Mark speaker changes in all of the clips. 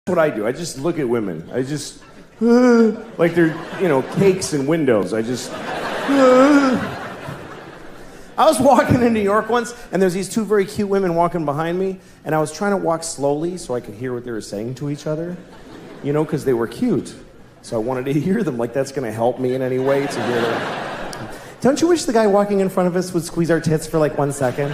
Speaker 1: what I do. I just look at women. I just, like they're, cakes and windows. I just, I was walking in New York once, and there's these two very cute women walking behind me, and I was trying to walk slowly so I could hear what they were saying to each other, because they were cute. So I wanted to hear them, like that's gonna help me in any way to hear them. Don't you wish the guy walking in front of us would squeeze our tits for like 1 second?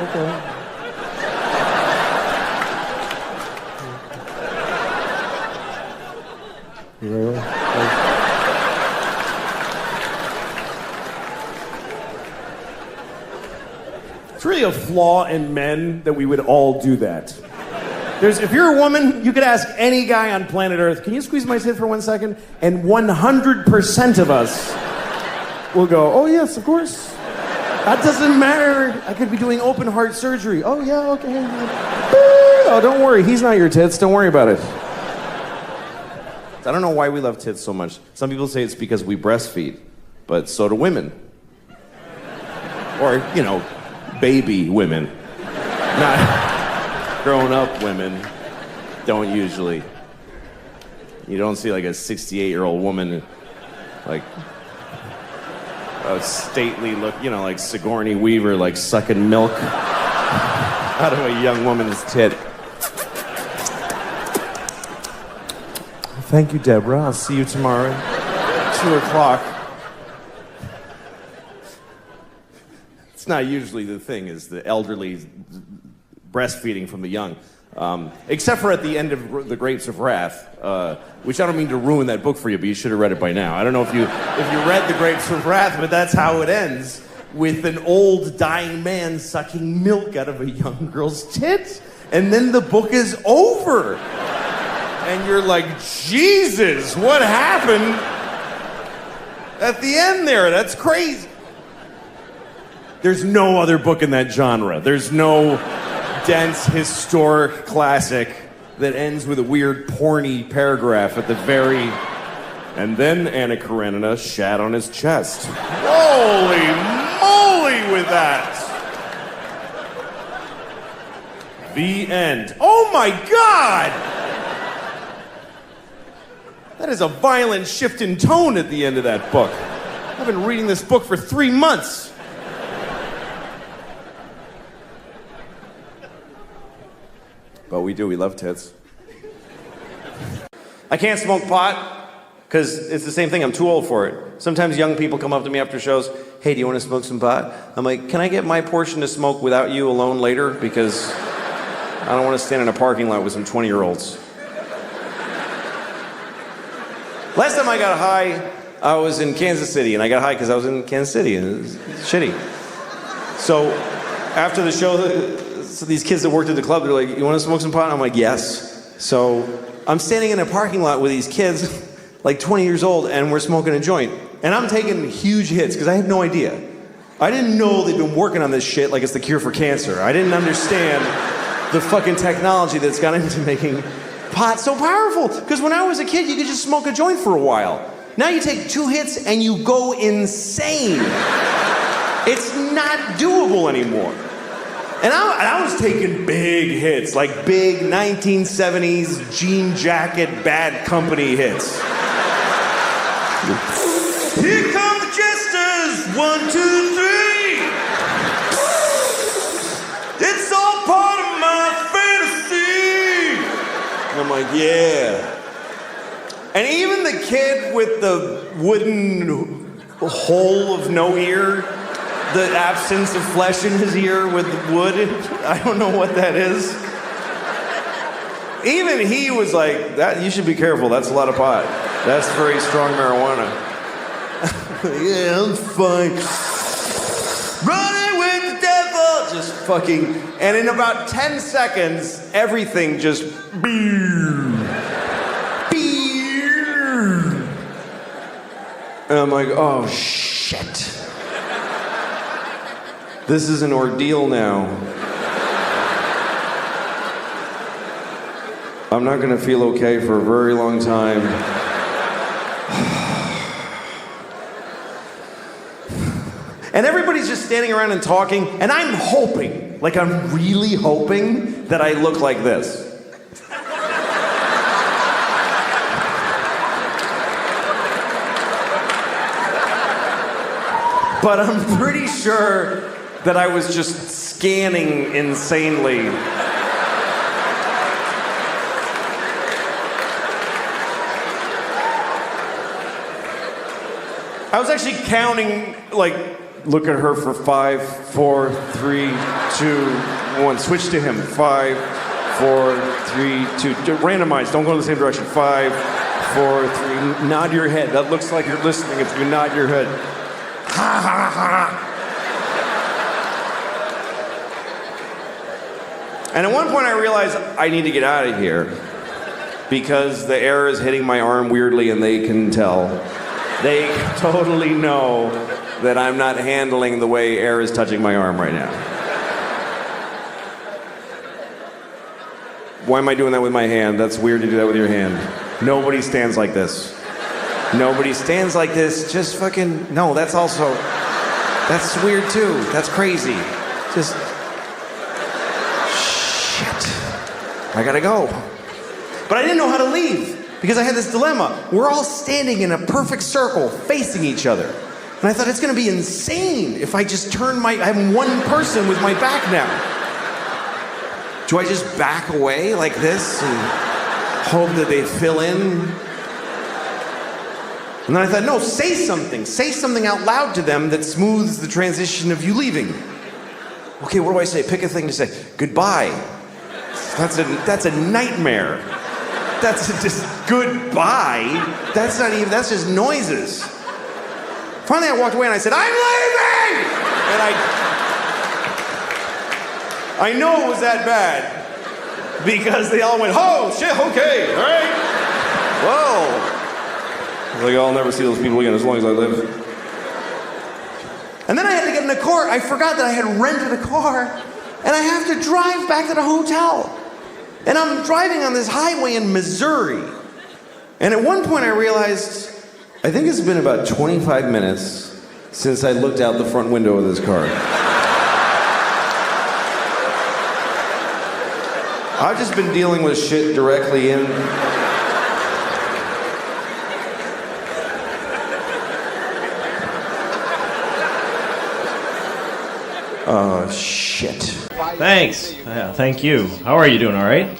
Speaker 1: Okay. Really? It's really a flaw in men that we would all do that. If you're a woman, you could ask any guy on planet Earth, can you squeeze my tit for 1 second? And 100% of us will go, oh yes, of course. That doesn't matter. I could be doing open heart surgery. Oh yeah, okay. Oh, don't worry, he's not your tits, don't worry about it. I don't know why we love tits so much. Some people say it's because we breastfeed, but so do women. Or, baby women. Not grown-up women don't usually. You don't see like a 68-year-old woman, like a stately look, like Sigourney Weaver, like sucking milk out of a young woman's tit. Thank you, Deborah. I'll see you tomorrow at 2 o'clock. It's not usually the thing, is the elderly breastfeeding from the young. Except for at the end of The Grapes of Wrath, which I don't mean to ruin that book for you, but you should have read it by now. I don't know if you read The Grapes of Wrath, but that's how it ends, with an old dying man sucking milk out of a young girl's tit, and then the book is over. And you're like, Jesus, what happened at the end there? That's crazy. There's no other book in that genre. There's no dense historic classic that ends with a weird porny paragraph at the very... And then Anna Karenina shat on his chest. Holy moly with that! The end. Oh my God! That is a violent shift in tone at the end of that book. I've been reading this book for 3 months. But we love tits. I can't smoke pot, because it's the same thing, I'm too old for it. Sometimes young people come up to me after shows, hey, do you want to smoke some pot? I'm like, can I get my portion to smoke without you alone later? Because I don't want to stand in a parking lot with some 20-year-olds. Last time I got high, I was in Kansas City, and I got high because I was in Kansas City, and it was shitty. So after the show, so these kids that worked at the club, they're like, you want to smoke some pot? I'm like, yes. So I'm standing in a parking lot with these kids, like 20 years old, and we're smoking a joint. And I'm taking huge hits, because I had no idea. I didn't know they'd been working on this shit like it's the cure for cancer. I didn't understand the fucking technology that's gone into making pot so powerful. Because when I was a kid, you could just smoke a joint for a while. Now you take 2 hits and you go insane. It's not doable anymore. And I was taking big hits, like big 1970s jean jacket, Bad Company hits. Here come the jesters, 1, 2, 3. It's all part of my fantasy. And I'm like, yeah. And even the kid with the wooden hole of no ear, the absence of flesh in his ear with wood, I don't know what that is. Even he was like, "That you should be careful, that's a lot of pot. That's very strong marijuana." Yeah, I'm fine. Running with the devil! Just fucking, and in about 10 seconds, everything just and I'm like, oh shit. This is an ordeal now. I'm not gonna feel okay for a very long time. And everybody's just standing around and talking, and I'm hoping, like I'm really hoping, that I look like this. But I'm pretty sure that I was just scanning insanely. I was actually counting, like, look at her for 5, 4, 3, 2, 1. Switch to him. 5, 4, 3, 2. Randomize. Don't go in the same direction. 5, 4, 3. Nod your head. That looks like you're listening if you nod your head. Ha ha ha. And at one point I realized I need to get out of here because the air is hitting my arm weirdly and they can tell. They totally know that I'm not handling the way air is touching my arm right now. Why am I doing that with my hand? That's weird to do that with your hand. Nobody stands like this. Nobody stands like this. Just fucking, no, that's that's weird too. That's crazy. Just, shit. I gotta go. But I didn't know how to leave because I had this dilemma. We're all standing in a perfect circle facing each other. And I thought it's gonna be insane if I just turn I'm one person with my back now. Do I just back away like this and hope that they fill in? And then I thought, no, say something. Say something out loud to them that smooths the transition of you leaving. Okay, what do I say? Pick a thing to say. Goodbye. That's a nightmare. That's just goodbye. That's just noises. Finally, I walked away and I said, I'm leaving! And I know it was that bad because they all went, oh, shit, okay, all right. Whoa. Like, I'll never see those people again as long as I live. And then I had to get in a car. I forgot that I had rented a car, and I have to drive back to the hotel. And I'm driving on this highway in Missouri. And at one point I realized, I think it's been about 25 minutes since I looked out the front window of this car. I've just been dealing with shit directly in. Oh, shit.
Speaker 2: Thanks. Yeah, thank you. How are you doing, all right?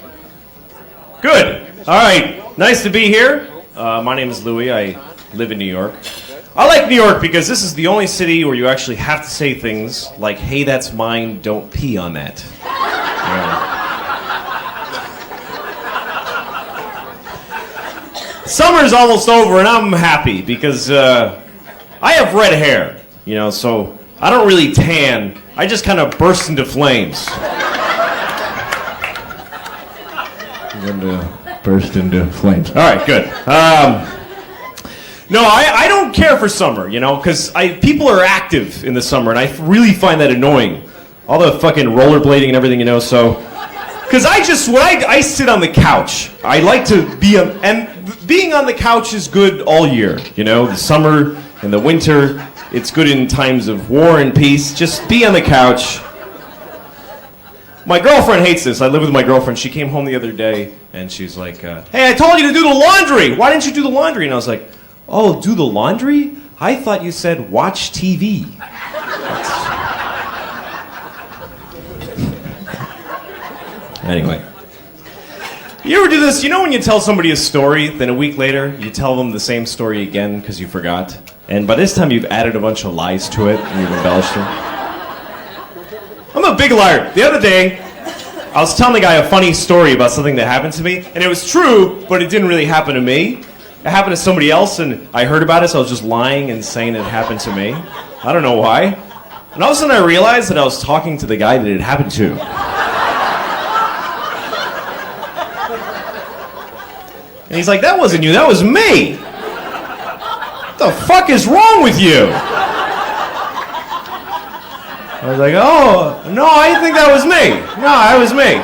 Speaker 2: Good. All right. Nice to be here. My name is Louis. I live in New York. I like New York because this is the only city where you actually have to say things like, hey, that's mine, don't pee on that. Yeah. Summer's almost over and I'm happy because I have red hair, so I don't really tan. I just kind of burst into flames. I'm going to burst into flames. All right, good. No, I don't care for summer, because people are active in the summer, and I really find that annoying. All the fucking rollerblading and everything, so... Because I sit on the couch. I like to be... And being on the couch is good all year, The summer and the winter... It's good in times of war and peace. Just be on the couch. My girlfriend hates this. I live with my girlfriend. She came home the other day, and she's like, hey, I told you to do the laundry. Why didn't you do the laundry? And I was like, oh, do the laundry? I thought you said watch TV. Anyway. You ever do this? When you tell somebody a story, then a week later, you tell them the same story again because you forgot? And by this time, you've added a bunch of lies to it, and you've embellished them. I'm a big liar. The other day, I was telling the guy a funny story about something that happened to me, and it was true, but it didn't really happen to me. It happened to somebody else, and I heard about it, so I was just lying and saying it happened to me. I don't know why. And all of a sudden, I realized that I was talking to the guy that it happened to. And he's like, that wasn't you, that was me. What the fuck is wrong with you? I was like, oh, no, I think that was me. No, that was me.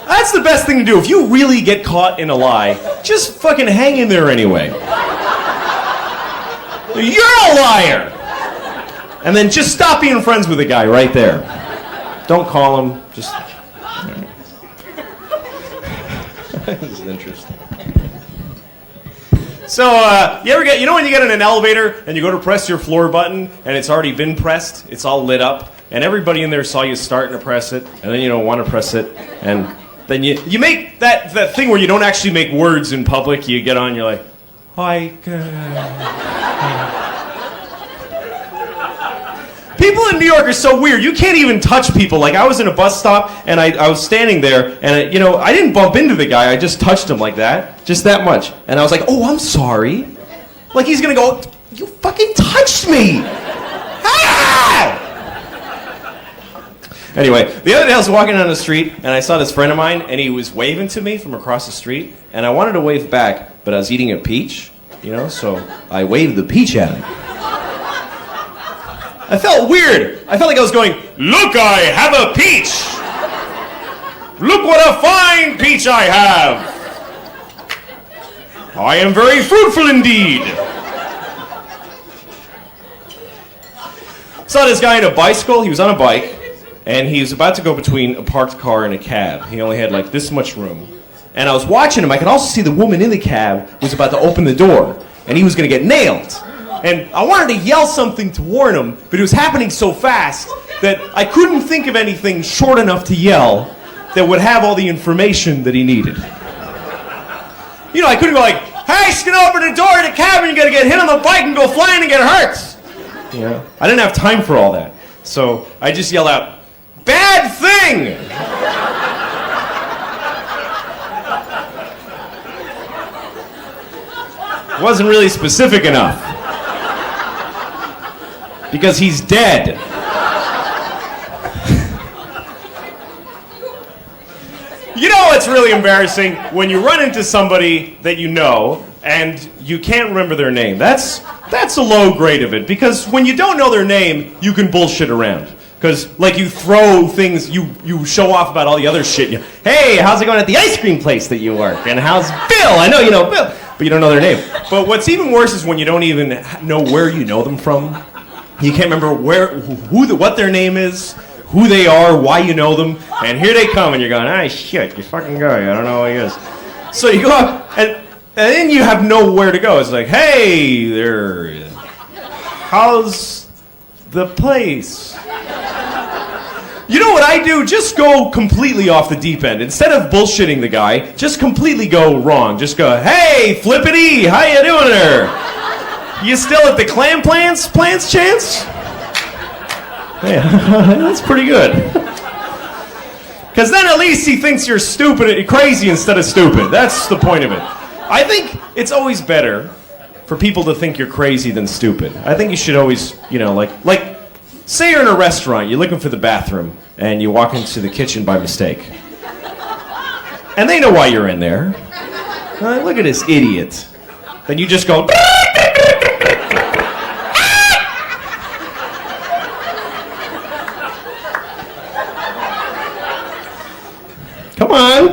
Speaker 2: That's the best thing to do. If you really get caught in a lie, just fucking hang in there anyway. You're a liar. And then just stop being friends with the guy right there. Don't call him. Just. This is interesting. So, you ever get, when you get in an elevator and you go to press your floor button and it's already been pressed, it's all lit up, and everybody in there saw you starting to press it, and then you don't want to press it, and then you make that thing where you don't actually make words in public. You get on, you're like, hi. People in New York are so weird. You can't even touch people. Like, I was in a bus stop, and I was standing there, and I didn't bump into the guy. I just touched him like that, just that much. And I was like, oh, I'm sorry. Like, he's going to go, you fucking touched me. Ah! Anyway, the other day I was walking down the street, and I saw this friend of mine, and he was waving to me from across the street, and I wanted to wave back, but I was eating a peach, so I waved the peach at him. I felt weird. I felt like I was going, look, I have a peach. Look what a fine peach I have. I am very fruitful indeed. Saw this guy on a bicycle. He was on a bike, and he was about to go between a parked car and a cab. He only had like this much room. And I was watching him. I could also see the woman in the cab was about to open the door, and he was going to get nailed. And I wanted to yell something to warn him, but it was happening so fast that I couldn't think of anything short enough to yell that would have all the information that he needed. I couldn't go like, hey, she's gonna open the door of the cabin, you're gonna get hit on the bike and go flying and get hurt. I didn't have time for all that. So I just yelled out, bad thing! Wasn't really specific enough. Because he's dead. It's really embarrassing when you run into somebody that you know and you can't remember their name. That's a low grade of it, because when you don't know their name, you can bullshit around. Because, you throw things, you show off about all the other shit. Hey, how's it going at the ice cream place that you work? And how's Bill? I know you know Bill, but you don't know their name. But what's even worse is when you don't even know where you know them from. You can't remember what their name is, who they are, why you know them, and here they come, and you're going, ah, shit, you fucking guy, I don't know who he is. So you go up, and then you have nowhere to go. It's like, hey, there, how's the place? You know what I do? Just go completely off the deep end. Instead of bullshitting the guy, just completely go wrong. Just go, hey, Flippity, how you doing there? You still at the clam plants chance? Yeah, that's pretty good. Because then at least he thinks you're crazy instead of stupid. That's the point of it. I think it's always better for people to think you're crazy than stupid. I think you should always, like, say you're in a restaurant, you're looking for the bathroom, and you walk into the kitchen by mistake. And they know why you're in there. Look at this idiot. Then you just go, come on.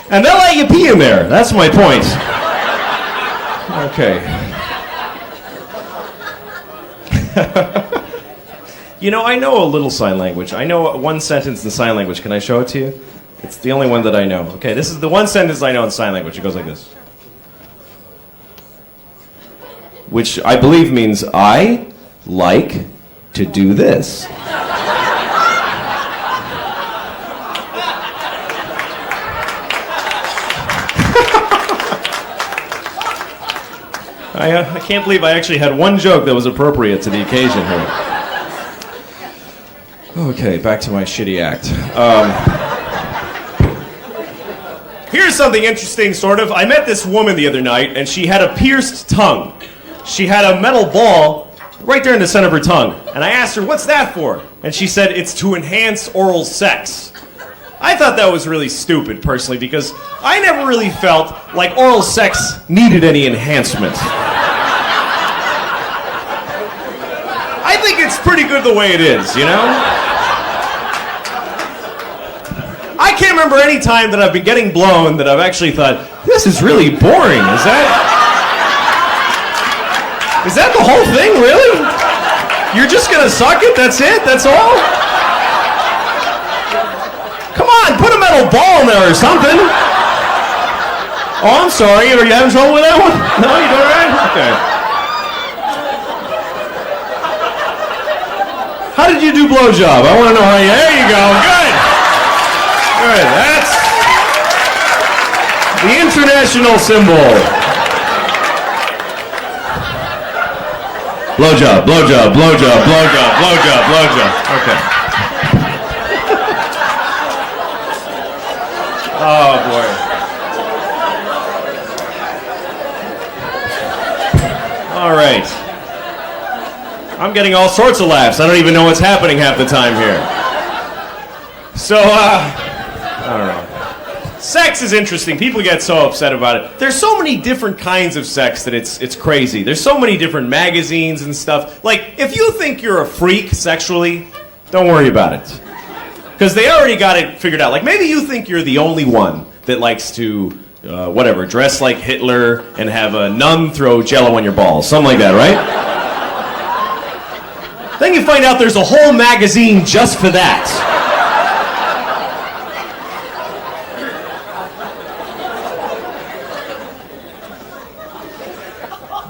Speaker 2: And they'll let you pee in there. That's my point. Okay. I know a little sign language. I know one sentence in sign language. Can I show it to you? It's the only one that I know. Okay, this is the one sentence I know in sign language. It goes like this. Which I believe means, I like to do this. I can't believe I actually had one joke that was appropriate to the occasion here. Okay, back to my shitty act. Here's something interesting, sort of. I met this woman the other night, and she had a pierced tongue. She had a metal ball right there in the center of her tongue. And I asked her, what's that for? And she said, it's to enhance oral sex. I thought that was really stupid, personally, because I never really felt like oral sex needed any enhancement. I think it's pretty good the way it is, I can't remember any time that I've been getting blown that I've actually thought, this is really boring, is that? Is that the whole thing, really? You're just gonna suck it? That's it? That's all? Come on, put a metal ball in there or something. Oh, I'm sorry. Are you having trouble with that one? No, you doing all right? Okay. How did you do blowjob? I want to know how you... There you go. Good. Good. That's the international symbol. Blowjob, blowjob, blowjob, blowjob, blowjob, blowjob. Okay. Oh, boy. All right. I'm getting all sorts of laughs. I don't even know what's happening half the time here. So, I don't know. Sex is interesting. People get so upset about it. There's so many different kinds of sex that it's crazy. There's so many different magazines and stuff. Like, if you think you're a freak sexually, don't worry about it. Because they already got it figured out. Like, maybe you think you're the only one that likes to, dress like Hitler and have a nun throw Jell-O on your balls. Something like that, right? Then you find out there's a whole magazine just for that.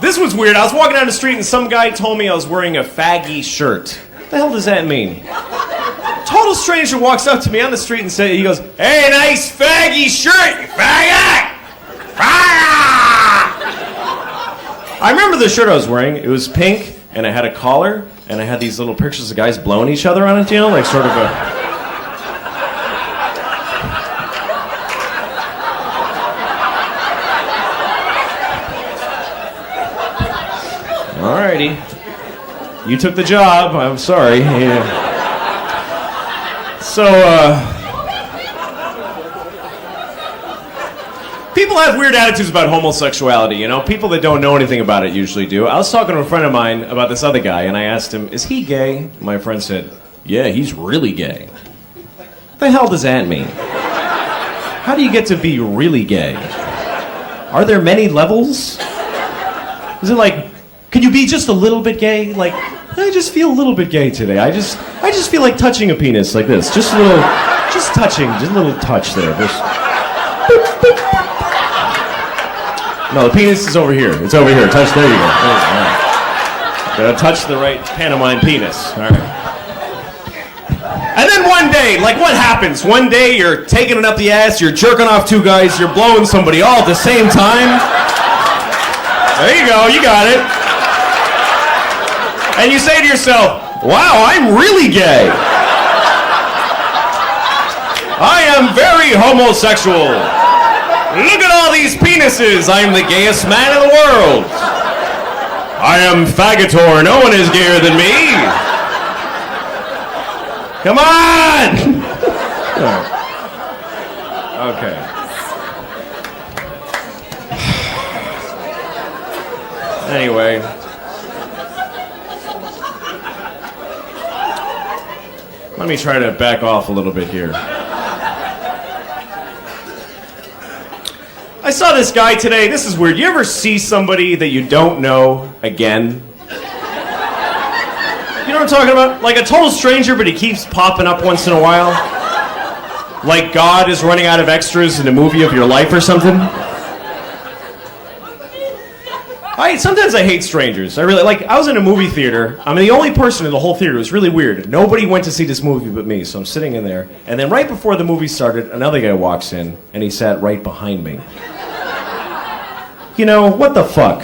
Speaker 2: This was weird. I was walking down the street and some guy told me I was wearing a faggy shirt. What the hell does that mean? Total stranger walks up to me on the street and he goes, "Hey, nice faggy shirt, you faggot! Faggot!" I remember the shirt I was wearing. It was pink, and I had a collar, and I had these little pictures of guys blowing each other on it, you know, like sort of a... Alrighty. You took the job. I'm sorry. Yeah. So, people have weird attitudes about homosexuality, you know? People that don't know anything about it usually do. I was talking to a friend of mine about this other guy, and I asked him, "Is he gay?" My friend said, "Yeah, he's really gay." What the hell does that mean? How do you get to be really gay? Are there many levels? Is it like... Can you be just a little bit gay? Like, I just feel a little bit gay today. I just feel like touching a penis like this. Just a little, just touching, just a little touch there. Just, boop, boop. No, the penis is over here. It's over here. Touch, there you go. All right. Gotta touch the right pantomime penis. All right. And then one day, like what happens? One day you're taking it up the ass, you're jerking off two guys, you're blowing somebody all at the same time. There you go, you got it. And you say to yourself, "Wow, I'm really gay. I am very homosexual. Look at all these penises. I'm the gayest man in the world. I am faggotor. No one is gayer than me. Come on!" Okay. Anyway. Let me try to back off a little bit here. I saw this guy today. This is weird. You ever see somebody that you don't know again? You know what I'm talking about? Like a total stranger, but he keeps popping up once in a while. Like God is running out of extras in a movie of your life or something. Sometimes I hate strangers. I was in a movie theater. I'm the only person in the whole theater. It was really weird. Nobody went to see this movie but me, so I'm sitting in there. And then right before the movie started, another guy walks in, and he sat right behind me. You know, what the fuck?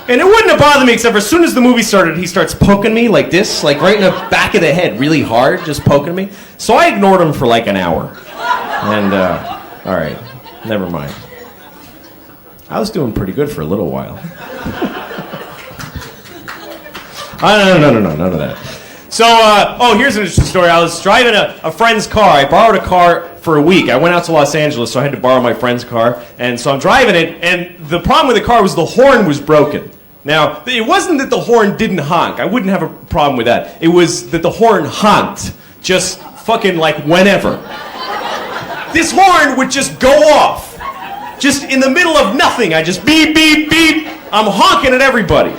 Speaker 2: And it wouldn't have bothered me, except for as soon as the movie started, he starts poking me like this, like right in the back of the head, really hard, just poking me. So I ignored him for like an hour. And, all right, never mind. I was doing pretty good for a little while. No, none of that. So, here's an interesting story. I was driving a friend's car. I borrowed a car for a week. I went out to Los Angeles, so I had to borrow my friend's car. And so I'm driving it, and the problem with the car was the horn was broken. Now, it wasn't that the horn didn't honk. I wouldn't have a problem with that. It was that the horn honked, just fucking like whenever. This horn would just go off. Just in the middle of nothing, I just beep, beep, beep. I'm honking at everybody.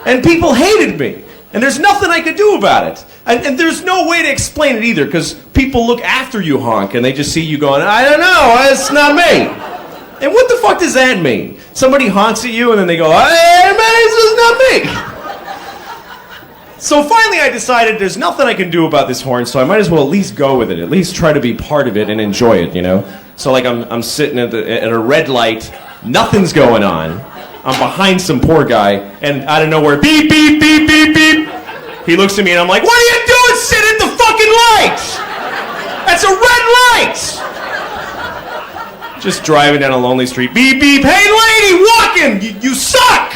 Speaker 2: And people hated me. And there's nothing I could do about it. And there's no way to explain it either, because people look after you honk and they just see you going, I don't know, it's not me. And what the fuck does that mean? Somebody honks at you and then they go, hey man, it's not me. So finally I decided there's nothing I can do about this horn, so I might as well at least go with it, at least try to be part of it and enjoy it, you know? So like I'm sitting at a red light, nothing's going on. I'm behind some poor guy, and out of nowhere, beep, beep, beep, beep, beep. He looks at me and I'm like, what are you doing? Sit at the fucking light! That's a red light! Just driving down a lonely street, beep, beep, hey lady, walking! You suck!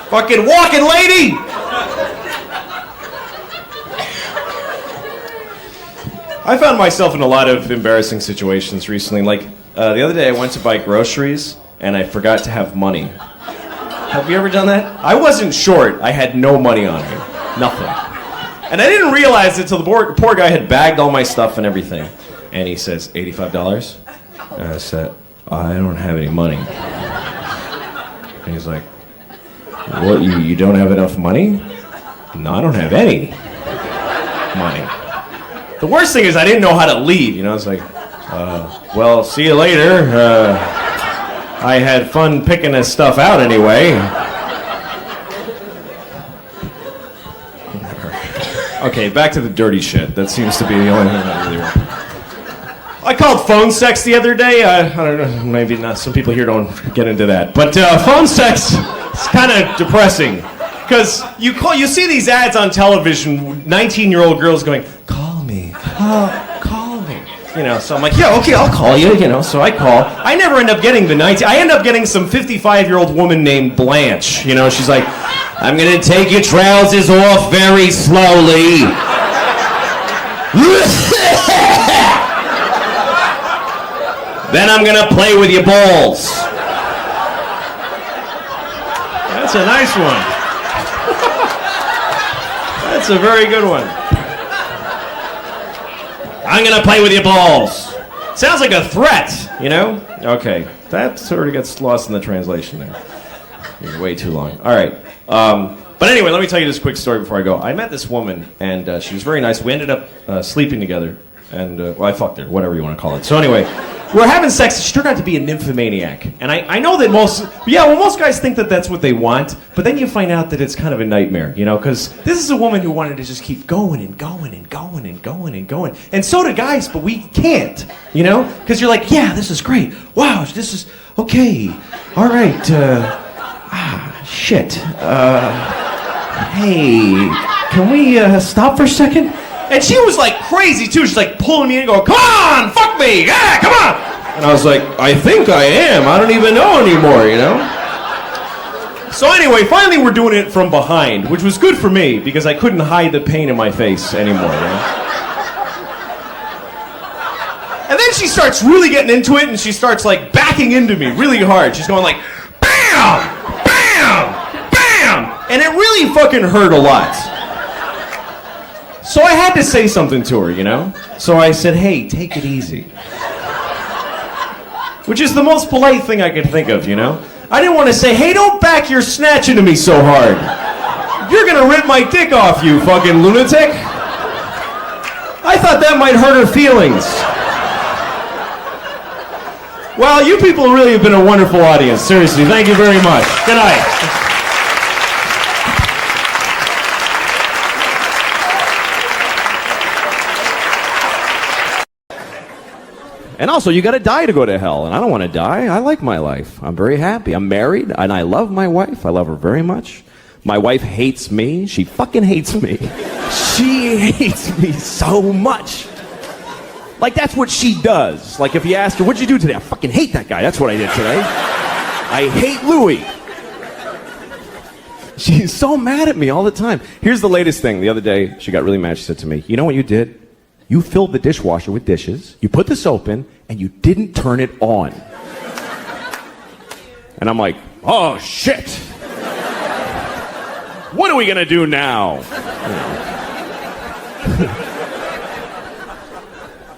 Speaker 2: Fucking walking lady! I found myself in a lot of embarrassing situations recently. Like, the other day I went to buy groceries, and I forgot to have money. Have you ever done that? I wasn't short. I had no money on me. Nothing. And I didn't realize it until the poor guy had bagged all my stuff and everything. And he says, $85? And I said, I don't have any money. And he's like, what, you don't have enough money? No, I don't have any money. The worst thing is I didn't know how to leave. You know, it's like, well, see you later. I had fun picking this stuff out anyway. Okay, back to the dirty shit. That seems to be the only thing that really works. I called phone sex the other day. I don't know, maybe not. Some people here don't get into that. But phone sex is kind of depressing. Because you see these ads on television, 19-year-old girls going, call me, call me. You know, so I'm like, yeah, okay, I'll call you, you know, so I call. I never end up getting the 19, I end up getting some 55-year-old woman named Blanche. You know, she's like, I'm gonna take your trousers off very slowly. Then I'm gonna play with your balls. That's a nice one. That's a very good one. I'm gonna play with your balls. Sounds like a threat, you know? Okay, that sort of gets lost in the translation there. You're way too long. All right. But anyway, let me tell you this quick story before I go. I met this woman, and she was very nice. We ended up sleeping together, and well, I fucked her, whatever you want to call it. So anyway, we're having sex. She turned out to be a nymphomaniac, and I know that most guys think that that's what they want, but then you find out that it's kind of a nightmare, you know, because this is a woman who wanted to just keep going and going and going and going and going, and so do guys, but we can't, you know, because you're like, yeah, this is great, wow, this is okay, all right, shit, hey, can we stop for a second? And she was like crazy too. She's like pulling me in and going, come on, fuck me, yeah, come on. And I was like, I think I am. I don't even know anymore, you know? So anyway, finally we're doing it from behind, which was good for me because I couldn't hide the pain in my face anymore, you know? And then she starts really getting into it and she starts like backing into me really hard. She's going like, bam, bam, bam. And it really fucking hurt a lot. So I had to say something to her, you know? So I said, hey, take it easy. Which is the most polite thing I could think of, you know? I didn't want to say, hey, don't back your snatch into me so hard. You're gonna rip my dick off, you fucking lunatic. I thought that might hurt her feelings. Well, you people really have been a wonderful audience. Seriously, thank you very much. Good night.
Speaker 1: And also, you gotta die to go to hell, and I don't want to die. I like my life. I'm very happy. I'm married, and I love my wife. I love her very much. My wife hates me. She fucking hates me. She hates me so much. Like, that's what she does. Like, if you ask her, what'd you do today? I fucking hate that guy. That's what I did today. I hate Louis. She's so mad at me all the time. Here's the latest thing. The other day, she got really mad. She said to me, you know what you did? You filled the dishwasher with dishes, you put the soap in, and you didn't turn it on. And I'm like, oh, shit. What are we going to do now?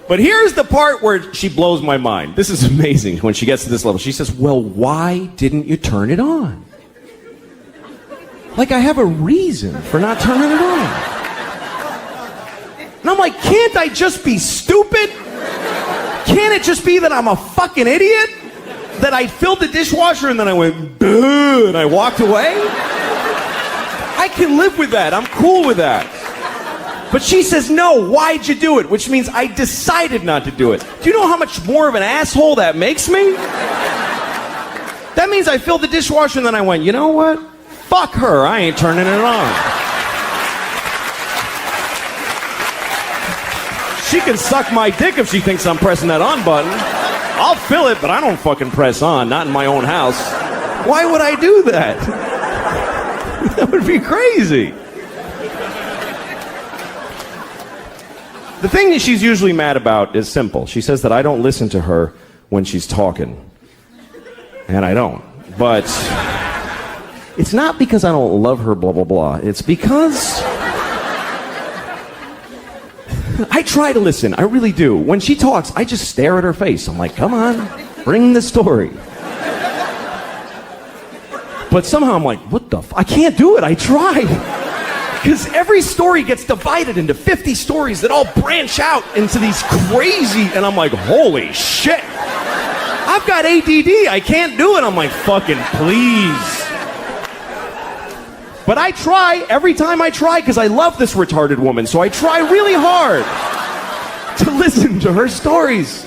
Speaker 1: But here's the part where she blows my mind. This is amazing when she gets to this level. She says, well, why didn't you turn it on? Like I have a reason for not turning it on. And I'm like, can't I just be stupid? Can't it just be that I'm a fucking idiot? That I filled the dishwasher and then I went, duh, and I walked away? I can live with that. I'm cool with that. But she says, no, why'd you do it? Which means I decided not to do it. Do you know how much more of an asshole that makes me? That means I filled the dishwasher and then I went, you know what? Fuck her, I ain't turning it on. She can suck my dick if she thinks I'm pressing that on button. I'll fill it, but I don't fucking press on, not in my own house. Why would I do that? That would be crazy. The thing that she's usually mad about is simple. She says that I don't listen to her when she's talking. And I don't. But it's not because I don't love her, blah, blah, blah. It's because I try to listen. I really do. When she talks, I just stare at her face. I'm like, come on, bring the story. But somehow I'm like, what the I can't do it. I try. Because every story gets divided into 50 stories that all branch out into these crazy, and I'm like, holy shit. I've got ADD. I can't do it. I'm like, fucking please. But I try every time I try because I love this retarded woman. So I try really hard to listen to her stories.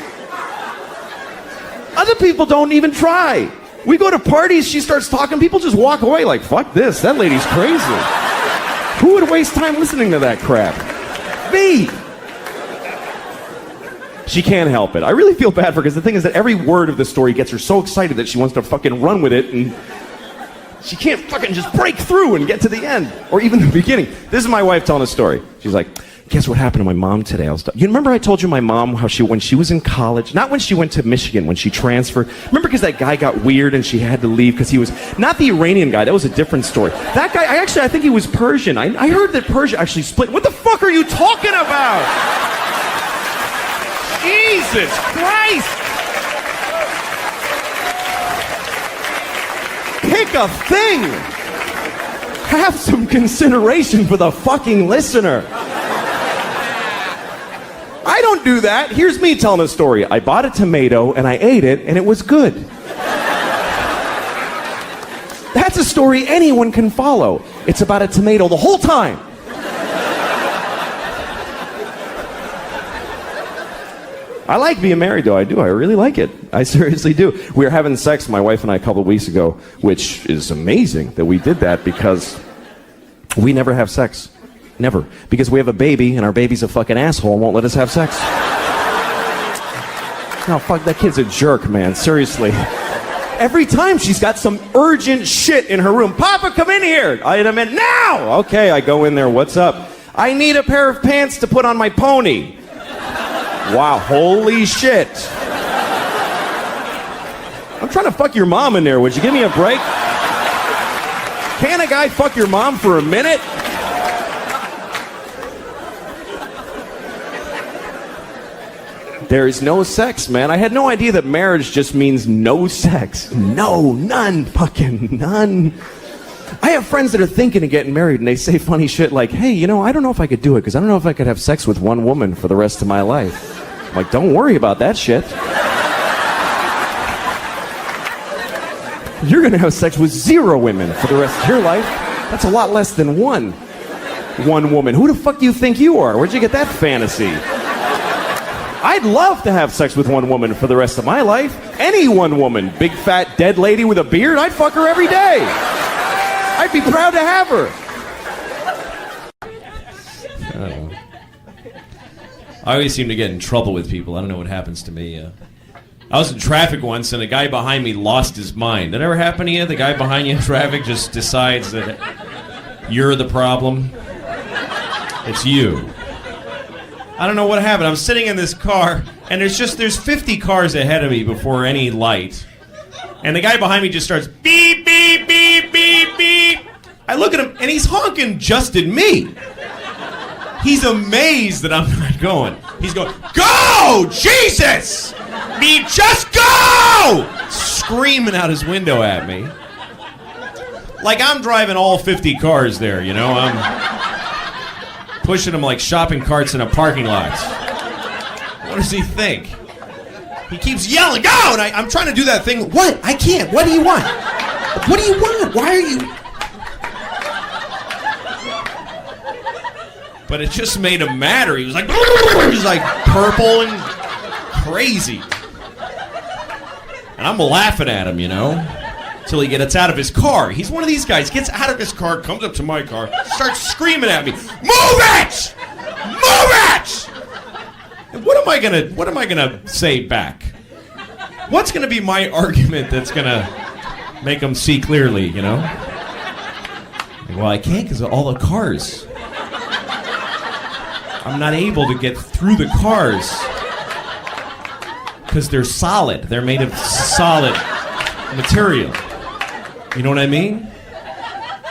Speaker 1: Other people don't even try. We go to parties, she starts talking, people just walk away like, fuck this, that lady's crazy. Who would waste time listening to that crap? Me. She can't help it. I really feel bad for her because the thing is that every word of the story gets her so excited that she wants to fucking run with it and she can't fucking just break through and get to the end or even the beginning. This is my wife telling a story. She's like, guess what happened to my mom today? You remember I told you my mom how when she was in college, not when she went to Michigan, when she transferred. Remember because that guy got weird and she had to leave because he was, not the Iranian guy, that was a different story. That guy, I think he was Persian. I heard that Persia actually split. What the fuck are you talking about? Jesus Christ! Pick a thing! Have some consideration for the fucking listener. I don't do that. Here's me telling a story. I bought a tomato and I ate it and it was good. That's a story anyone can follow. It's about a tomato the whole time. I like being married though, I do. I really like it. I seriously do. We were having sex, my wife and I, a couple of weeks ago, which is amazing that we did that because we never have sex. Never. Because we have a baby, and our baby's a fucking asshole and won't let us have sex. No, fuck, that kid's a jerk, man. Seriously. Every time she's got some urgent shit in her room. Papa, come in here. I am in now. Okay, I go in there. What's up? I need a pair of pants to put on my pony. Wow, holy shit. I'm trying to fuck your mom in there. Would you give me a break? Can a guy fuck your mom for a minute? There is no sex, man. I had no idea that marriage just means no sex. No, none, fucking none. I have friends that are thinking of getting married and they say funny shit like, hey, you know, I don't know if I could do it because I don't know if I could have sex with one woman for the rest of my life. I'm like, don't worry about that shit. You're gonna have sex with 0 women for the rest of your life. That's a lot less than one woman. Who the fuck do you think you are? Where'd you get that fantasy? I'd love to have sex with one woman for the rest of my life. Any one woman. Big, fat, dead lady with a beard, I'd fuck her every day. I'd be proud to have her.
Speaker 2: I don't know. I always seem to get in trouble with people. I don't know what happens to me. I was in traffic once, and a guy behind me lost his mind. Did that ever happen to you? The guy behind you in traffic just decides that you're the problem. It's you. I don't know what happened. I'm sitting in this car, and there's 50 cars ahead of me before any light. And the guy behind me just starts beep, beep, beep, beep, beep. I look at him, and he's honking just at me. He's amazed that I'm not going. He's going, go, Jesus! Just go! Screaming out his window at me. Like I'm driving all 50 cars there, you know? I'm pushing them like shopping carts in a parking lot. What does he think? He keeps yelling, go! And I'm trying to do that thing. What? I can't. What do you want? What do you want? Why are you... But it just made him madder. He was like purple and crazy. And I'm laughing at him, you know, till he gets out of his car. He's one of these guys, gets out of his car, comes up to my car, starts screaming at me, move it! Move it! And what am I gonna say back? What's gonna be my argument that's gonna make him see clearly, you know? Well, I can't because of all the cars. I'm not able to get through the cars because they're solid. They're made of solid material. You know what I mean?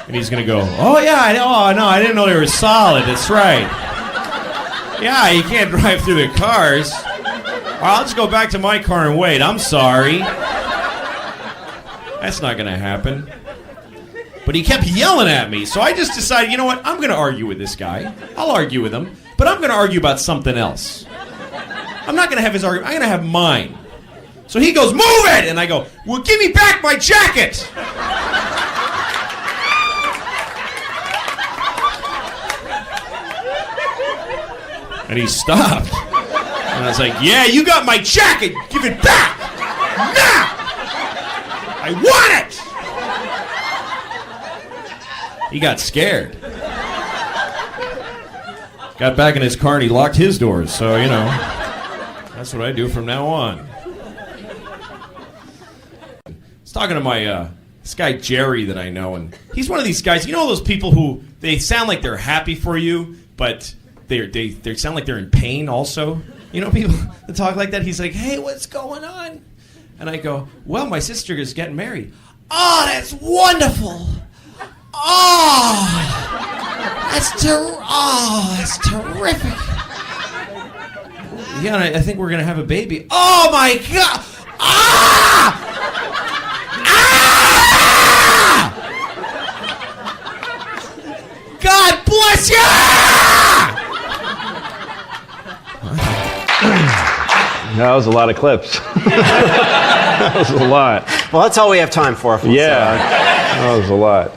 Speaker 2: And he's gonna go, oh yeah, I didn't know they were solid. That's right. Yeah, you can't drive through the cars. Well, I'll just go back to my car and wait. I'm sorry. That's not gonna happen. But he kept yelling at me, so I just decided, you know what? I'm gonna argue with this guy. I'll argue with him. But I'm going to argue about something else. I'm not going to have his argument. I'm going to have mine. So he goes, move it! And I go, well, give me back my jacket! And he stopped. And I was like, yeah, you got my jacket! Give it back! Now! I want it! He got scared. Got back in his car and he locked his doors, so, you know, that's what I do from now on. I was talking to my, this guy Jerry that I know, and he's one of these guys, you know those people who, they sound like they're happy for you, but they sound like they're in pain also? You know people that talk like that? He's like, hey, what's going on? And I go, well, my sister is getting married. Oh, that's wonderful! Oh! That's terrific. Yeah, I think we're going to have a baby. Oh, my God. Ah! Ah! God bless you!
Speaker 3: That was a lot of clips. That was a lot.
Speaker 4: Well, that's all we have time for.
Speaker 3: Yeah, that was a lot.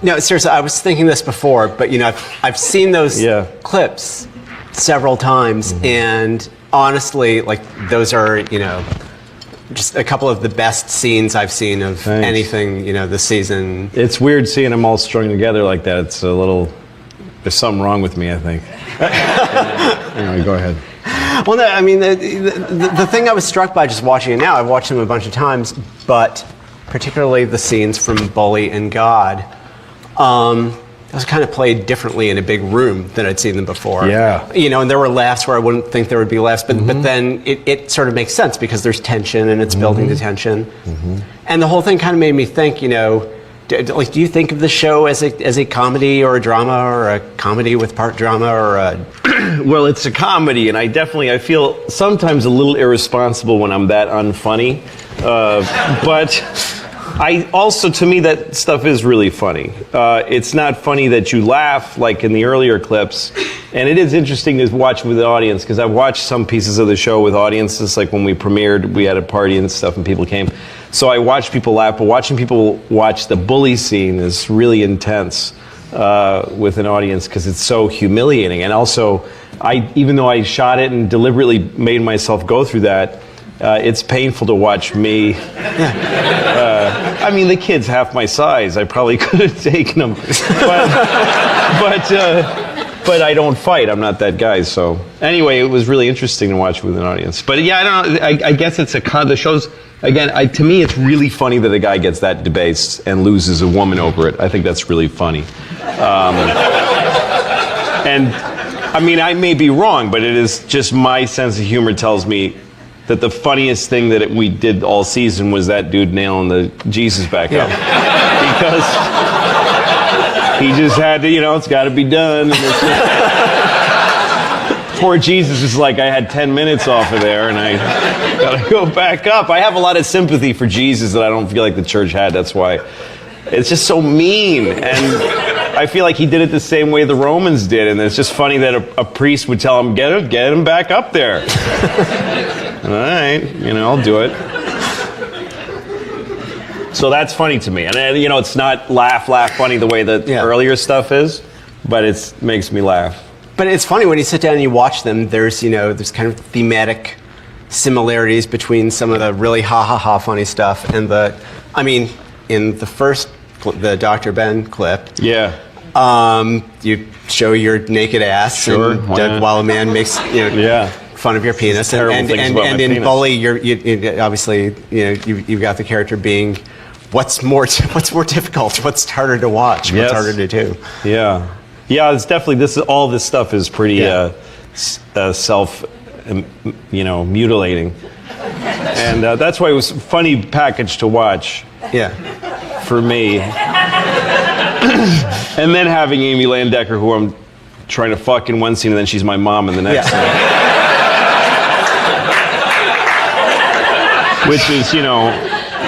Speaker 4: No, seriously, I was thinking this before, but you know, I've seen those clips several times, and honestly, like those are, you know, just a couple of the best scenes I've seen of anything, you know, this season.
Speaker 3: It's weird seeing them all strung together like that. It's a little, there's something wrong with me, I think. Anyway, go ahead.
Speaker 4: Well, no, I mean, the thing I was struck by just watching it now, I've watched them a bunch of times, but particularly the scenes from Bully and God, those kind of played differently in a big room than I'd seen them before.
Speaker 3: Yeah.
Speaker 4: You know, and there were laughs where I wouldn't think there would be laughs, but then it sort of makes sense because there's tension and it's building the tension. And the whole thing kind of made me think, you know, do you think of the show as a comedy or a drama or a comedy with part drama or a...
Speaker 3: Well, it's a comedy, and I feel sometimes a little irresponsible when I'm that unfunny. But I also, to me, that stuff is really funny. It's not funny that you laugh like in the earlier clips. And it is interesting to watch with the audience, because I've watched some pieces of the show with audiences, like when we premiered, we had a party and stuff and people came. So I watched people laugh, but watching people watch the bully scene is really intense with an audience because it's so humiliating. And also, even though I shot it and deliberately made myself go through that, it's painful to watch me. I mean, the kid's half my size. I probably could have taken him. But I don't fight. I'm not that guy. So anyway, it was really interesting to watch with an audience. But yeah, I don't know. I guess it's the show's, again, to me, it's really funny that a guy gets that debased and loses a woman over it. I think that's really funny. And I mean, I may be wrong, but it is just my sense of humor tells me that the funniest thing that we did all season was that dude nailing the Jesus back up. Because he just had to, you know, it's got to be done. And it's poor Jesus is like, I had 10 minutes off of there and I gotta go back up. I have a lot of sympathy for Jesus that I don't feel like the church had. That's why it's just so mean. And I feel like he did it the same way the Romans did. And it's just funny that a priest would tell him, get him back up there. All right, I'll do it. So that's funny to me. And, it's not laugh funny the way that earlier stuff is, but it makes me laugh.
Speaker 4: But it's funny when you sit down and you watch them, there's kind of thematic similarities between some of the really ha funny stuff and in the first, the Dr. Ben clip.
Speaker 3: Yeah.
Speaker 4: You show your naked ass while a man makes, fun of your penis. And in penis. Bully, you obviously, you've got the character being, what's more difficult? What's harder to watch? What's harder to do?
Speaker 3: Yeah, it's definitely all this stuff is pretty self, mutilating, and that's why it was a funny package to watch.
Speaker 4: Yeah,
Speaker 3: for me. And then having Amy Landecker, who I'm trying to fuck in one scene, and then she's my mom in the next scene. Which is,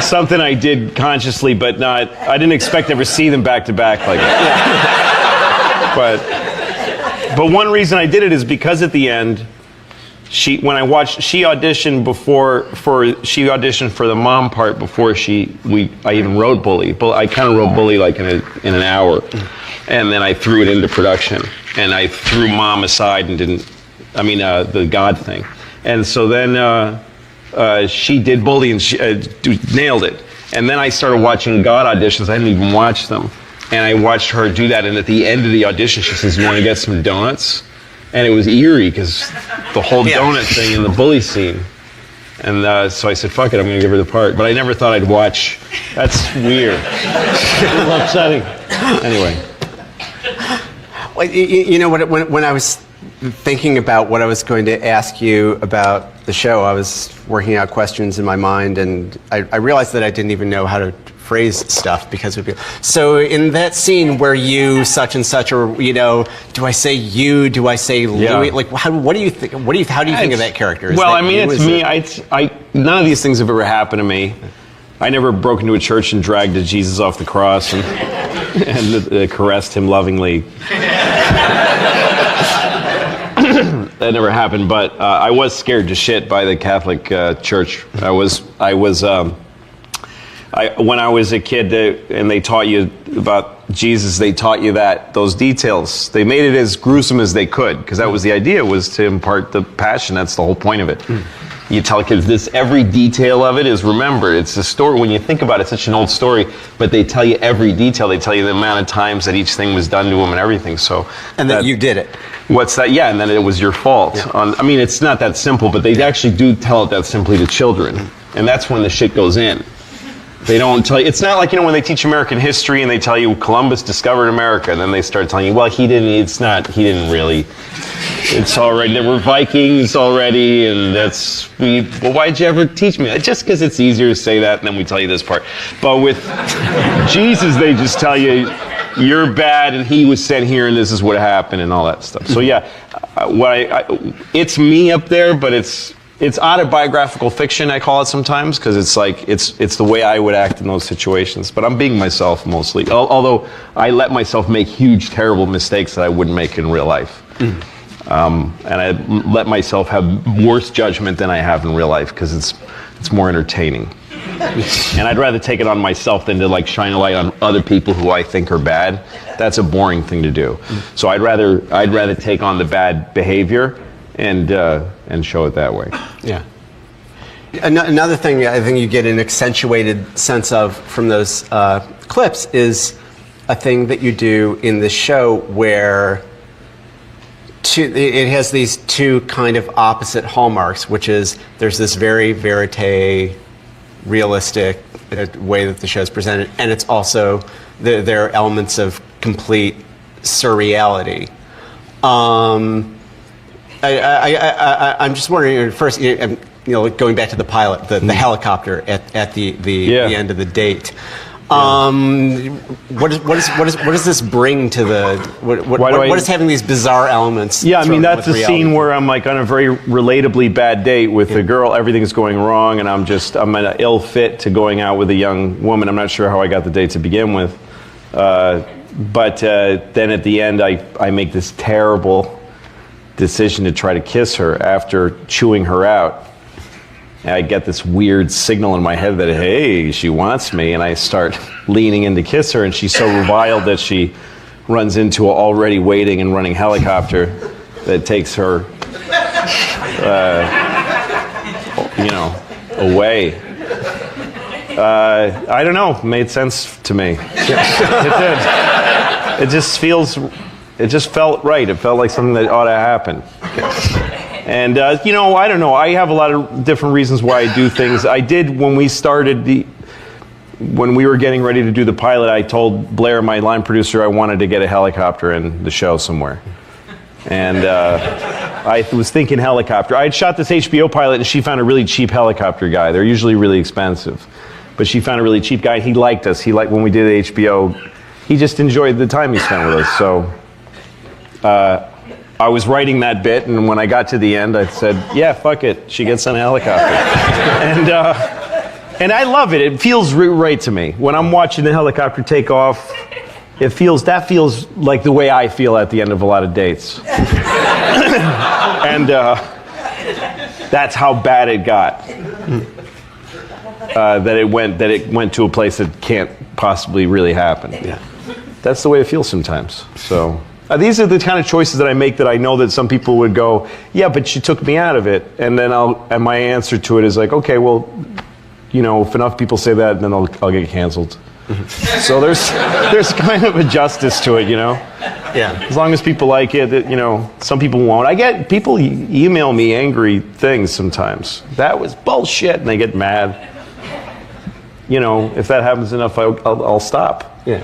Speaker 3: something I did consciously, but I didn't expect to ever see them back to back like that. But one reason I did it is because at the end, she auditioned for the mom part before I even wrote Bully. But I kind of wrote Bully like in an hour, and then I threw it into production, and I threw Mom aside and the God thing, and so then. She did Bully and she nailed it. And then I started watching God auditions. I didn't even watch them. And I watched her do that. And at the end of the audition, she says, "You want to get some donuts?" And it was eerie because the whole donut thing in the Bully scene. And so I said, fuck it, I'm going to give her the part. But I never thought I'd watch. That's weird. A little upsetting. Anyway.
Speaker 4: Well, when I was thinking about what I was going to ask you about the show, I was working out questions in my mind, and I realized that I didn't even know how to phrase stuff because it would be. So in that scene where you such and such, or do I say you? Do I say Louis? Like, what do you think? How do you think of that character?
Speaker 3: It's me. None of these things have ever happened to me. I never broke into a church and dragged Jesus off the cross and caressed him lovingly. That never happened, but I was scared to shit by the Catholic Church. When I was a kid, and they taught you about Jesus, they taught you those details. They made it as gruesome as they could, because that was the idea, was to impart the passion. That's the whole point of it. You tell kids every detail of it is remembered. It's a story. When you think about it, it's such an old story, but they tell you every detail. They tell you the amount of times that each thing was done to them and everything. So,
Speaker 4: and that you did it.
Speaker 3: What's that? Yeah, and then it was your fault. Yeah. It's not that simple, but they actually do tell it that simply to children, and that's when the shit goes in. They don't tell you. It's not like when they teach American history and they tell you Columbus discovered America, and then they start telling you, well, he didn't. It's not. He didn't really. It's already. There were Vikings already, and well, why'd you ever teach me? Just because it's easier to say that, and then we tell you this part. But with Jesus, they just tell you, you're bad, and he was sent here, and this is what happened, and all that stuff. So yeah, it's me up there, but it's autobiographical fiction, I call it sometimes, because it's the way I would act in those situations. But I'm being myself mostly, although I let myself make huge, terrible mistakes that I wouldn't make in real life. And I let myself have worse judgment than I have in real life, because it's more entertaining. And I'd rather take it on myself than to shine a light on other people who I think are bad. That's a boring thing to do. So I'd rather take on the bad behavior and show it that way.
Speaker 4: Yeah. Another thing I think you get an accentuated sense of from those clips is a thing that you do in the show where it has these two kind of opposite hallmarks, which is there's this very verite, realistic way that the show is presented, and it's also there are elements of complete surreality. I'm just wondering, first, going back to the pilot, the helicopter at the end of the date. What does this bring to the? What is having these bizarre elements?
Speaker 3: Yeah, I mean that's a
Speaker 4: reality?
Speaker 3: scene where I'm like on a very relatably bad date with a girl. Everything's going wrong, and I'm in an ill fit to going out with a young woman. I'm not sure how I got the date to begin with, but then at the end, I make this terrible decision to try to kiss her after chewing her out. And I get this weird signal in my head that, hey, she wants me, and I start leaning in to kiss her, and she's so reviled that she runs into an already waiting and running helicopter that takes her, away. I don't know, made sense to me. It did. It just felt right. It felt like something that ought to happen. And, I don't know. I have a lot of different reasons why I do things. I did when we were getting ready to do the pilot, I told Blair, my line producer, I wanted to get a helicopter in the show somewhere. And I was thinking helicopter. I had shot this HBO pilot, and she found a really cheap helicopter guy. They're usually really expensive. But she found a really cheap guy. He liked us. He liked when we did HBO. He just enjoyed the time he spent with us. So I was writing that bit, and when I got to the end, I said, yeah, fuck it. She gets on a helicopter. And I love it. It feels right to me. When I'm watching the helicopter take off, that feels like the way I feel at the end of a lot of dates. And that's how bad it got. That it went to a place that can't possibly really happen.
Speaker 4: Yeah.
Speaker 3: That's the way it feels sometimes. So these are the kind of choices that I make that I know that some people would go, yeah, but she took me out of it. And then my answer to it is like, okay, well, if enough people say that, then I'll get canceled. So there's kind of a justice to it,
Speaker 4: Yeah.
Speaker 3: As long as people like it, some people won't. I get people email me angry things sometimes. That was bullshit, and they get mad. If that happens enough, I'll stop.
Speaker 4: Yeah.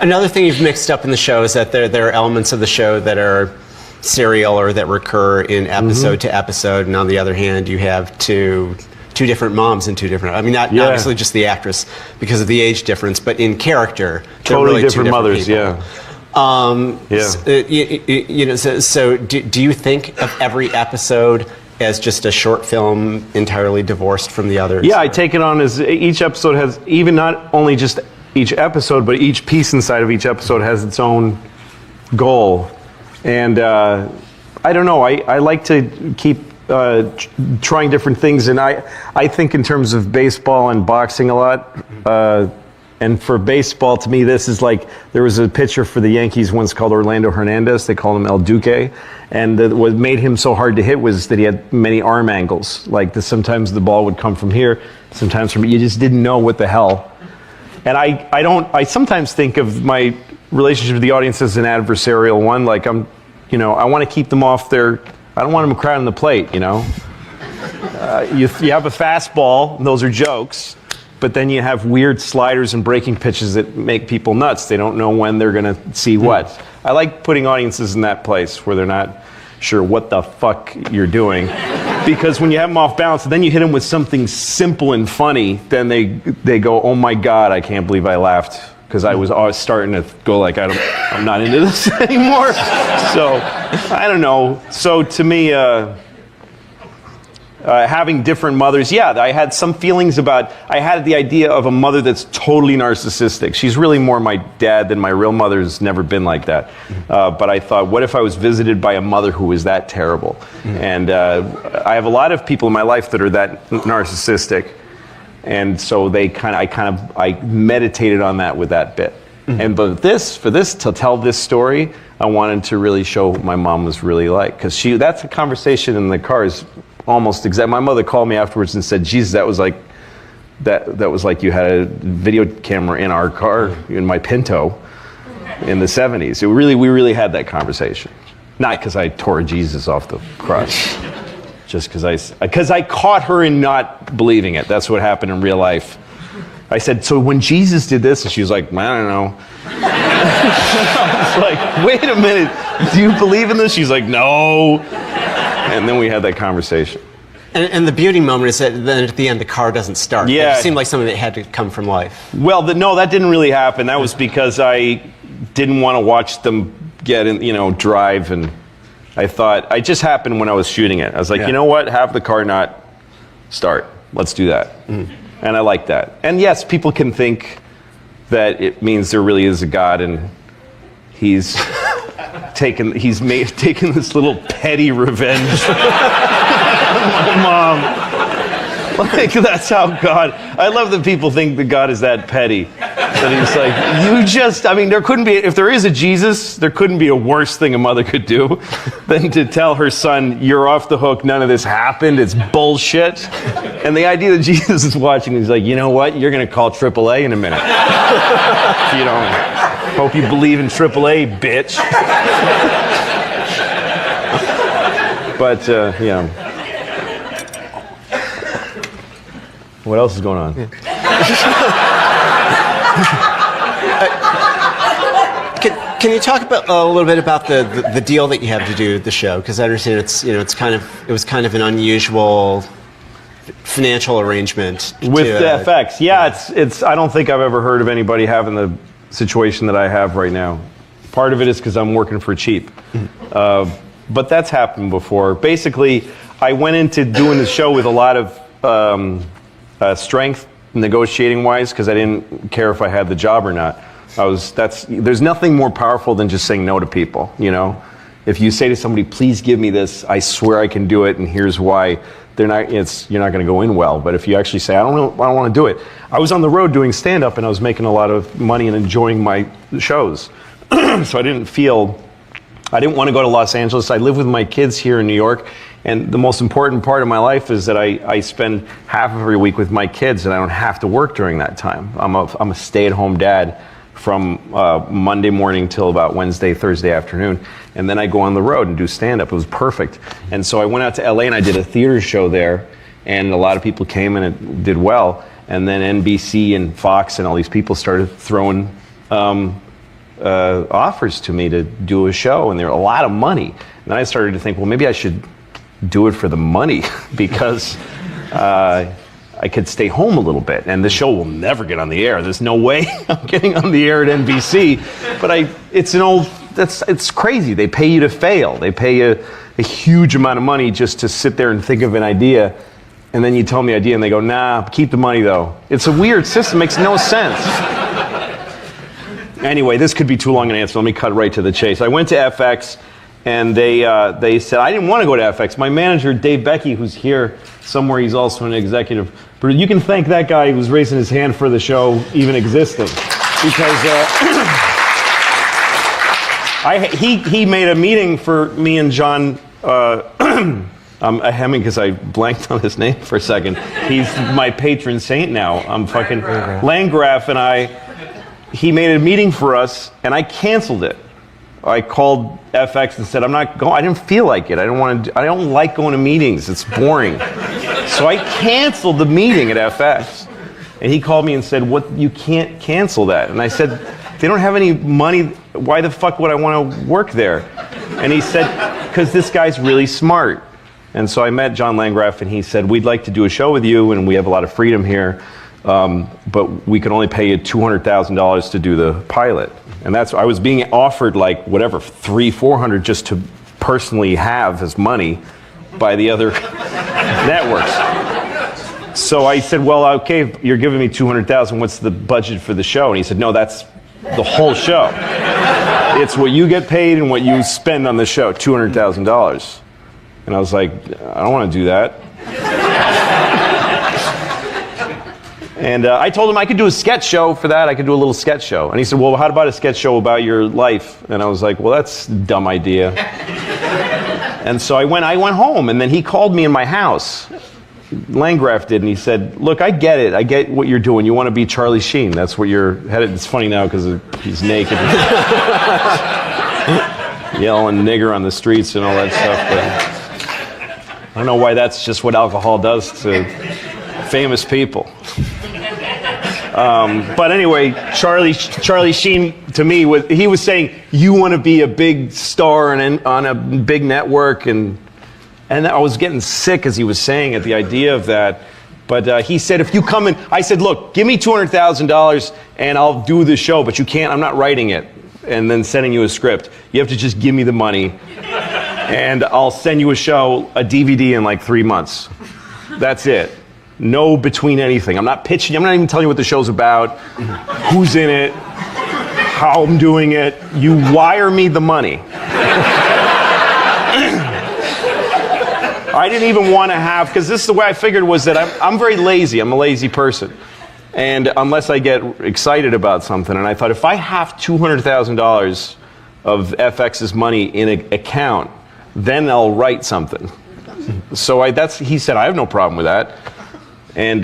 Speaker 4: Another thing you've mixed up in the show is that there are elements of the show that are serial or that recur in episode to episode, and on the other hand, you have two different moms and two different. I mean, not obviously just the actress because of the age difference, but in character,
Speaker 3: totally
Speaker 4: really
Speaker 3: different mothers.
Speaker 4: People.
Speaker 3: Yeah.
Speaker 4: So do you think of every episode as just a short film entirely divorced from the others?
Speaker 3: Yeah, I take it on as each episode has, even not only just each episode, but each piece inside of each episode has its own goal. And I don't know, I like to keep trying different things, and I think in terms of baseball and boxing a lot. And for baseball, to me, this is like, there was a pitcher for the Yankees once called Orlando Hernandez. They called him El Duque. And what made him so hard to hit was that he had many arm angles. Like sometimes the ball would come from here, sometimes from, you just didn't know what the hell. And I sometimes think of my relationship with the audience as an adversarial one. Like I want to keep them off their, I don't want them crowding the plate, You have a fastball, and those are jokes. But then you have weird sliders and breaking pitches that make people nuts. They don't know when they're going to see what. I like putting audiences in that place where they're not sure what the fuck you're doing. Because when you have them off balance, and then you hit them with something simple and funny, then they go, oh my God, I can't believe I laughed. Because I was starting to go like, I'm not into this anymore. So, I don't know. So to me, having different mothers, I had some feelings about, I had the idea of a mother that's totally narcissistic. She's really more my dad than my real mother's never been like that. But I thought, what if I was visited by a mother who was that terrible? And I have a lot of people in my life that are that narcissistic. And so I meditated on that with that bit. And but to tell this story, I wanted to really show what my mom was really like. Because that's a conversation in the car is almost exact. My mother called me afterwards and said, Jesus, that was like you had a video camera in our car, in my Pinto, in the 70s. We really had that conversation. Not because I tore Jesus off the cross. Just because I caught her in not believing it. That's what happened in real life. I said, so when Jesus did this, and she was like, I don't know. I was like, wait a minute, do you believe in this? She's like, no. And then we had that conversation.
Speaker 4: And the beauty moment is that then at the end the car doesn't start.
Speaker 3: Yeah.
Speaker 4: It seemed like something that had to come from life.
Speaker 3: Well, no, that didn't really happen. That was because I didn't want to watch them get in, drive, and I thought it just happened when I was shooting it. I was like, you know what? Have the car not start. Let's do that. And I like that. And yes, people can think that it means there really is a God, and he's taken this little petty revenge on my mom. Like, that's how God. I love that people think that God is that petty. That he's like, there couldn't be, if there is a Jesus, there couldn't be a worse thing a mother could do than to tell her son, you're off the hook, none of this happened, it's bullshit. And the idea that Jesus is watching, he's like, you know what, you're going to call AAA in a minute. You know, hope you believe in AAA, bitch. But, what else is going on?
Speaker 4: Can you talk about a little bit about the deal that you have to do the show? Because I understand it was kind of an unusual financial arrangement
Speaker 3: with the FX. Yeah, it's. I don't think I've ever heard of anybody having the situation that I have right now. Part of it is because I'm working for cheap, but that's happened before. Basically, I went into doing the show with a lot of strength, negotiating wise, because I didn't care if I had the job or not. There's nothing more powerful than just saying no to people, you know? If you say to somebody, please give me this, I swear I can do it, and here's why, you're not going to go in well. But if you actually say, I don't want to do it. I was on the road doing stand-up, and I was making a lot of money and enjoying my shows. So I didn't want to go to Los Angeles. I live with my kids here in New York, and the most important part of my life is that I spend half of every week with my kids, and I don't have to work during that time. I'm a stay-at-home dad from Monday morning till about Wednesday, Thursday afternoon. And then I go on the road and do stand-up. It was perfect. And so I went out to LA and I did a theater show there, and a lot of people came and it did well. And then NBC and Fox and all these people started throwing offers to me to do a show, and there were a lot of money. And then I started to think, well, maybe I should do it for the money because I could stay home a little bit, and the show will never get on the air. There's no way I'm getting on the air at NBC. But it's crazy. They pay you to fail. They pay you a huge amount of money just to sit there and think of an idea, and then you tell them the idea, and they go, nah, keep the money though. It's a weird system. Makes no sense. Anyway, this could be too long an answer. Let me cut right to the chase. I went to FX, and they said, I didn't want to go to FX. My manager, Dave Becky, who's here somewhere, he's also an executive. But you can thank that guy who was raising his hand for the show even existing. Because he made a meeting for me and John, I'm hemming because I blanked on his name for a second. He's my patron saint now. I'm fucking Landgraf, and he made a meeting for us, and I canceled it. I called FX and said, I'm not going. I didn't feel like it. I don't like going to meetings. It's boring. So I canceled the meeting at FX. And he called me and said, "What? You can't cancel that." And I said, "They don't have any money. Why the fuck would I want to work there?" And he said, "Because this guy's really smart." And so I met John Landgraf, and he said, "We'd like to do a show with you, and we have a lot of freedom here, but we can only pay you $200,000 to do the pilot." And I was being offered like whatever, $300-400 just to personally have as money by the other networks. So I said, well, okay, you're giving me $200,000. What's the budget for the show? And he said, no, that's the whole show. It's what you get paid and what you spend on the show, $200,000. And I was like, I don't want to do that. And I told him I could do a sketch show for that. I could do a little sketch show. And he said, well, how about a sketch show about your life? And I was like, well, that's a dumb idea. And so I went home, and then he called me in my house. Landgraf did, and he said, look, I get it. I get what you're doing. You want to be Charlie Sheen. That's what you're headed. It's funny now because he's naked. Yelling nigger on the streets and all that stuff. But I don't know why that's just what alcohol does to famous people. But anyway, Charlie Sheen, to me, he was saying, you want to be a big star and on a big network, and And I was getting sick as he was saying it, the idea of that. But he said, if you come in, I said, look, give me $200,000 and I'll do the show, but you can't, I'm not writing it and then sending you a script. You have to just give me the money and I'll send you a show, a DVD in like 3 months. That's it. No between anything. I'm not pitching, I'm not even telling you what the show's about, who's in it, how I'm doing it. You wire me the money. I didn't even want to have, because this is the way I figured was that I'm very lazy. I'm a lazy person. And unless I get excited about something, and I thought if I have $200,000 of FX's money in an account, then I'll write something. So he said, I have no problem with that. And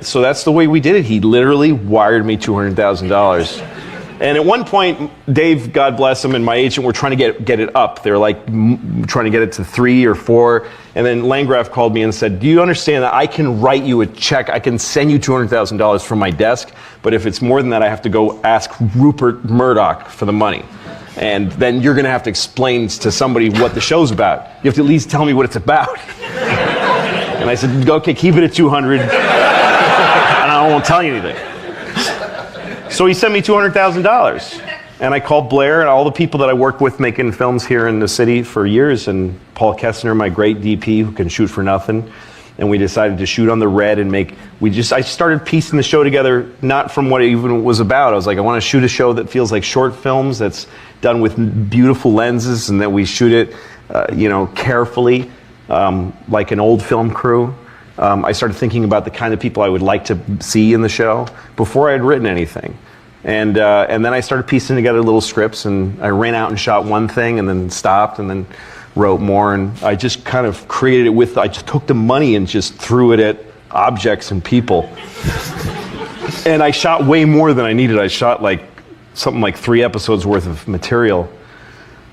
Speaker 3: so that's the way we did it. He literally wired me $200,000. And at one point, Dave, God bless him, and my agent were trying to get it up. They were like trying to get it to 3 or 4. And then Landgraf called me and said, do you understand that I can write you a check? I can send you $200,000 from my desk. But if it's more than that, I have to go ask Rupert Murdoch for the money. And then you're going to have to explain to somebody what the show's about. You have to at least tell me what it's about. And I said, okay, keep it at 200. And I won't tell you anything. So he sent me $200,000. And I called Blair and all the people that I worked with making films here in the city for years, and Paul Kessner, my great DP who can shoot for nothing. And we decided to shoot on the red and I started piecing the show together, not from what it even was about. I was like, I want to shoot a show that feels like short films, that's done with beautiful lenses, and that we shoot it, carefully, like an old film crew. I started thinking about the kind of people I would like to see in the show before I had written anything. And then I started piecing together little scripts, and I ran out and shot one thing and then stopped and then wrote more. And I just kind of created it I just took the money and just threw it at objects and people. And I shot way more than I needed. I shot something like 3 episodes worth of material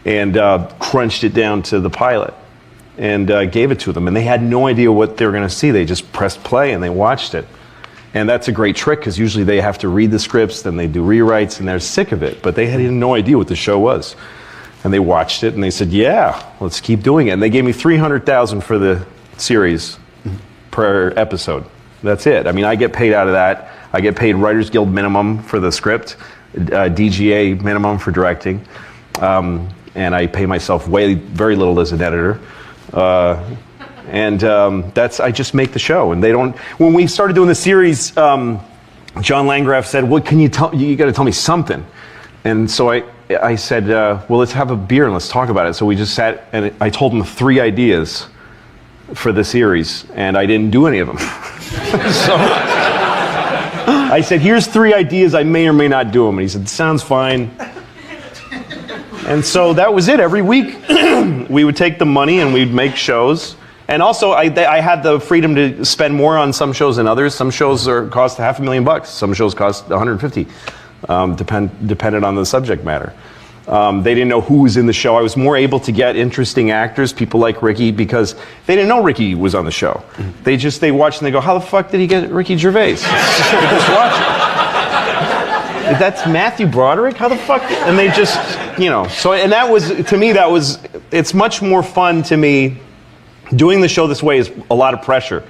Speaker 3: and crunched it down to the pilot. And gave it to them, and they had no idea what they were going to see. They just pressed play and they watched it. And that's a great trick, because usually they have to read the scripts, then they do rewrites, and they're sick of it. But they had no idea what the show was. And they watched it and they said, yeah, let's keep doing it. And they gave me $300,000 for the series per episode. That's it. I mean, I get paid out of that. I get paid Writers Guild minimum for the script, DGA minimum for directing, and I pay myself very little as an editor. I just make the show, and when we started doing the series, John Landgraf said, well, you got to tell me something. And so I said, well, let's have a beer and let's talk about it. So we just sat, and I told him 3 ideas for the series, and I didn't do any of them. So I said, here's 3 ideas, I may or may not do them. And he said, sounds fine. And so that was it. Every week we would take the money and we'd make shows. And also I had the freedom to spend more on some shows than others. Some shows cost $500,000. Some shows cost $150,000, depended on the subject matter. They didn't know who was in the show. I was more able to get interesting actors, people like Ricky, because they didn't know Ricky was on the show. Mm-hmm. They watched and they go, how the fuck did he get Ricky Gervais? They just watch it. That's Matthew Broderick? How the fuck? And they just, so, and that was, to me, it's much more fun to me. Doing the show this way is a lot of pressure.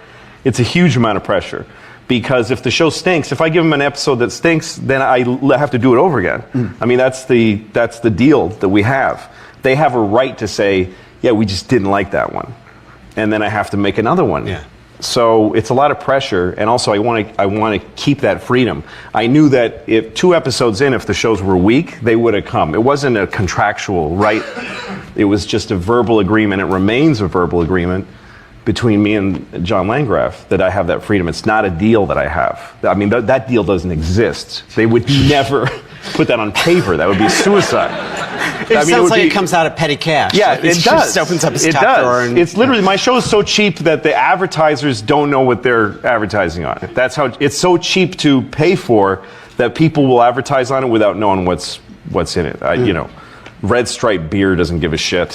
Speaker 3: It's a huge amount of pressure. Because if the show stinks, if I give them an episode that stinks, then I have to do it over again. Mm. I mean, that's the deal that we have. They have a right to say, yeah, we just didn't like that one. And then I have to make another one. Yeah. So it's a lot of pressure, and also I want to keep that freedom. I knew that if 2 episodes in, if the shows were weak, they would have come. It wasn't a contractual right. It was just a verbal agreement. It remains a verbal agreement between me and John Landgraf that I have that freedom. It's not a deal that I have. I mean, that deal doesn't exist. They would never put that on paper. That would be suicide.
Speaker 4: It sounds like it comes out of petty cash.
Speaker 3: Yeah,
Speaker 4: like
Speaker 3: it does.
Speaker 4: Just opens up his top drawer. And,
Speaker 3: it's literally, my show is so cheap that the advertisers don't know what they're advertising on. That's how it's so cheap to pay for that people will advertise on it without knowing what's in it. Red Stripe beer doesn't give a shit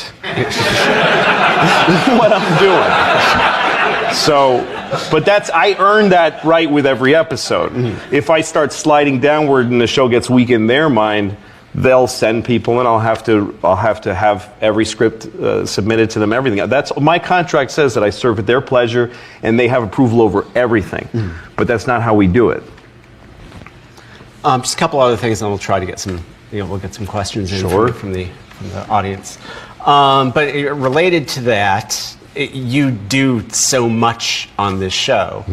Speaker 3: what I'm doing. So, but I earned that right with every episode. Mm-hmm. If I start sliding downward and the show gets weak in their mind, they'll send people, and I'll have to have every script submitted to them. Everything. That's my contract says that I serve at their pleasure, and they have approval over everything. But that's not how we do it.
Speaker 4: Just a couple other things, and we'll try to get some. We'll get some questions in from the audience. But related to that, you do so much on this show.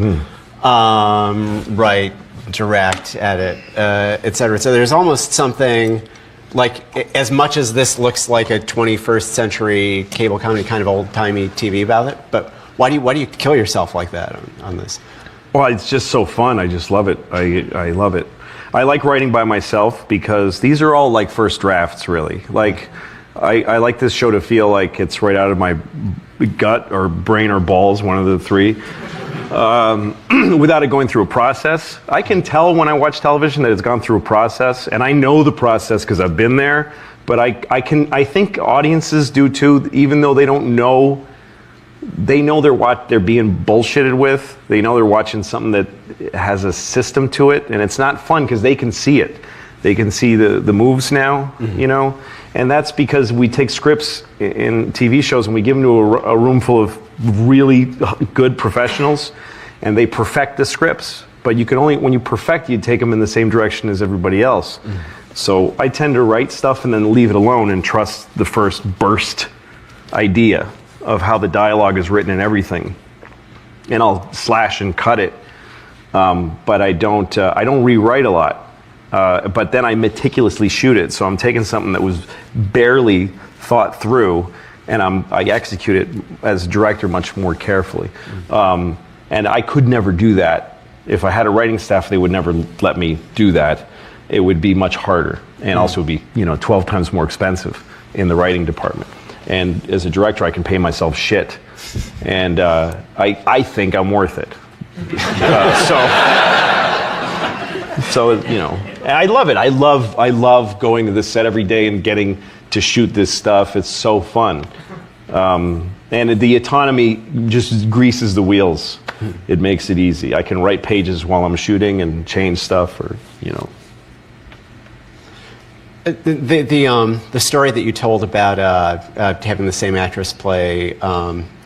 Speaker 4: Write, direct, edit, et cetera. So there's almost something like, as much as this looks like a 21st century cable comedy, kind of old-timey TV about it, but why do you kill yourself like that on this?
Speaker 3: Well, it's just so fun. I just love it. I love it. I like writing by myself because these are all like first drafts, really. Like, I like this show to feel like it's right out of my gut or brain or balls, one of the three. Without it going through a process. I can tell when I watch television that it's gone through a process, and I know the process because I've been there, but I think audiences do too, even though they don't know. They know they're being bullshitted with. They know they're watching something that has a system to it, and it's not fun because they can see it. They can see the moves now, you know? And that's because we take scripts in TV shows and we give them to a room full of really good professionals, and they perfect the scripts. But you can only, when you perfect, you take them in the same direction as everybody else. So I tend to write stuff and then leave it alone and trust the first burst idea of how the dialogue is written and everything. And I'll slash and cut it, but I don't rewrite a lot. But then I meticulously shoot it. So I'm taking something that was barely thought through, and I execute it as a director much more carefully. And I could never do that. If I had a writing staff, they would never let me do that. It would be much harder, and also would be 12 times more expensive in the writing department. And as a director, I can pay myself shit, and I think I'm worth it. So and I love it. I love going to this set every day and getting to shoot this stuff. It's so fun. And the autonomy just greases the wheels. It makes it easy. I can write pages while I'm shooting and change stuff, or
Speaker 4: The story that you told about having the same actress play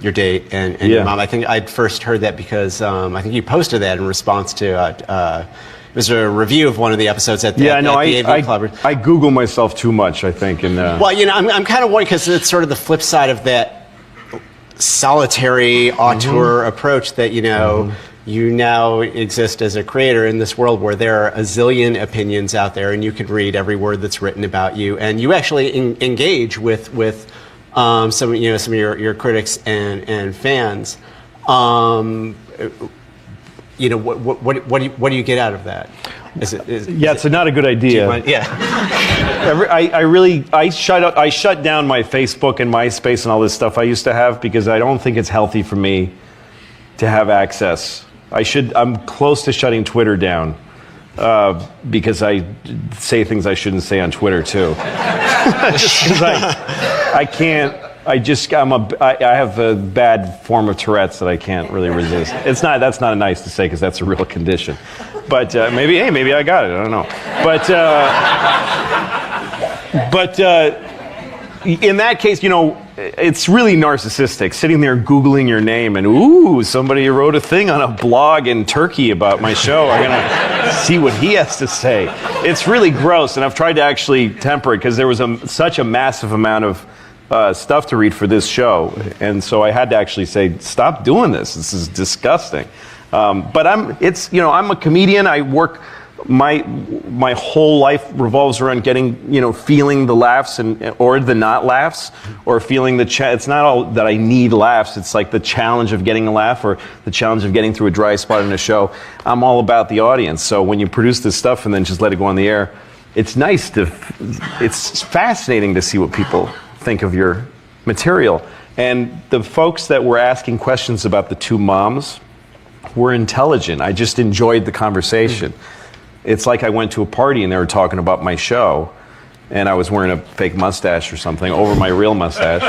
Speaker 4: your date and your mom, I think I'd first heard that because I think you posted that in response to it was a review of one of the episodes at the AV Club.
Speaker 3: I Google myself too much, I think. And
Speaker 4: well, I'm kind of worried because it's sort of the flip side of that solitary auteur approach that you now exist as a creator in this world where there are a zillion opinions out there, and you can read every word that's written about you, and you actually engage with some of your critics and fans. What do you get out of that?
Speaker 3: It's not a good idea. I shut down my Facebook and MySpace and all this stuff I used to have because I don't think it's healthy for me to have access. I'm close to shutting Twitter down because I say things I shouldn't say on Twitter too. Just because I can't. I have a bad form of Tourette's that I can't really resist. That's not nice to say because that's a real condition. But maybe I got it. I don't know. But in that case, it's really narcissistic. Sitting there Googling your name and somebody wrote a thing on a blog in Turkey about my show. I'm gonna see what he has to say. It's really gross, and I've tried to actually temper it because there was such a massive amount of stuff to read for this show, and so I had to actually say, stop doing this. This is disgusting. But I'm a comedian. I work. My whole life revolves around getting, feeling the laughs or the not laughs, or feeling it's not all that I need laughs. It's like the challenge of getting a laugh or the challenge of getting through a dry spot in a show. I'm all about the audience. So when you produce this stuff and then just let it go on the air, it's it's fascinating to see what people think of your material. And the folks that were asking questions about the two moms were intelligent. I just enjoyed the conversation. It's like I went to a party and they were talking about my show, and I was wearing a fake mustache or something over my real mustache.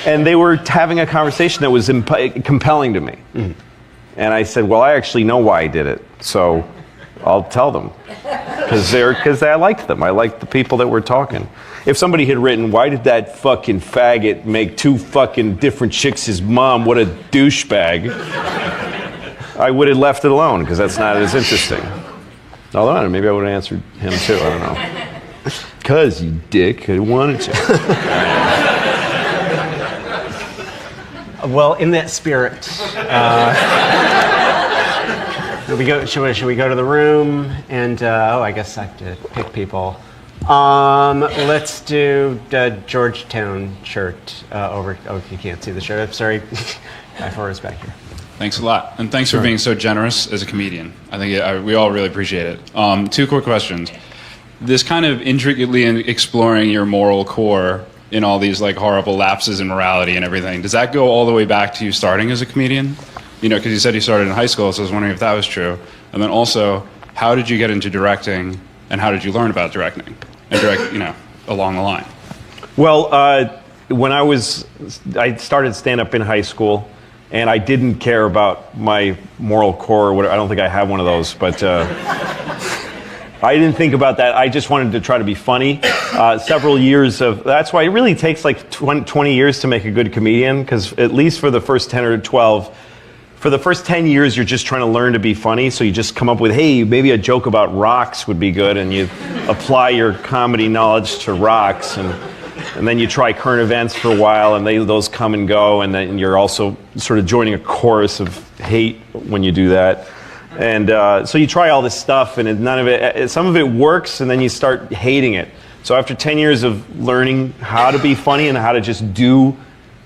Speaker 3: And they were having a conversation that was compelling to me. And I said, well, I actually know why I did it, so I'll tell them. Because I liked them. I liked the people that were talking. If somebody had written, why did that fucking faggot make 2 fucking different chicks his mom? What a douchebag. I would have left it alone, because that's not as interesting. Although, maybe I would have answered him too, I don't know. Because, you dick, I wanted to.
Speaker 4: Well, in that spirit, should we go to the room? And, I guess I have to pick people. Let's do the Georgetown shirt over. Oh, you can't see the shirt. I'm sorry. Guy Forrest back here.
Speaker 5: Thanks a lot. And thanks for being so generous as a comedian. I think we all really appreciate it. 2 quick questions. This kind of intricately exploring your moral core in all these like horrible lapses in morality and everything, does that go all the way back to you starting as a comedian? You know, because you said you started in high school, so I was wondering if that was true. And then also, how did you get into directing, and how did you learn about directing? And along the line.
Speaker 3: Well, when I started stand-up in high school, and I didn't care about my moral core or whatever. I don't think I have one of those, but I didn't think about that. I just wanted to try to be funny. Several years of, that's why it really takes like 20 years to make a good comedian, because at least for the first 10 or 12, for the first 10 years, you're just trying to learn to be funny. So you just come up with, hey, maybe a joke about rocks would be good. And you apply your comedy knowledge to rocks. And then you try current events for a while, and those come and go. And then you're also sort of joining a chorus of hate when you do that. And so you try all this stuff, and some of it works, and then you start hating it. So after 10 years of learning how to be funny and how to just do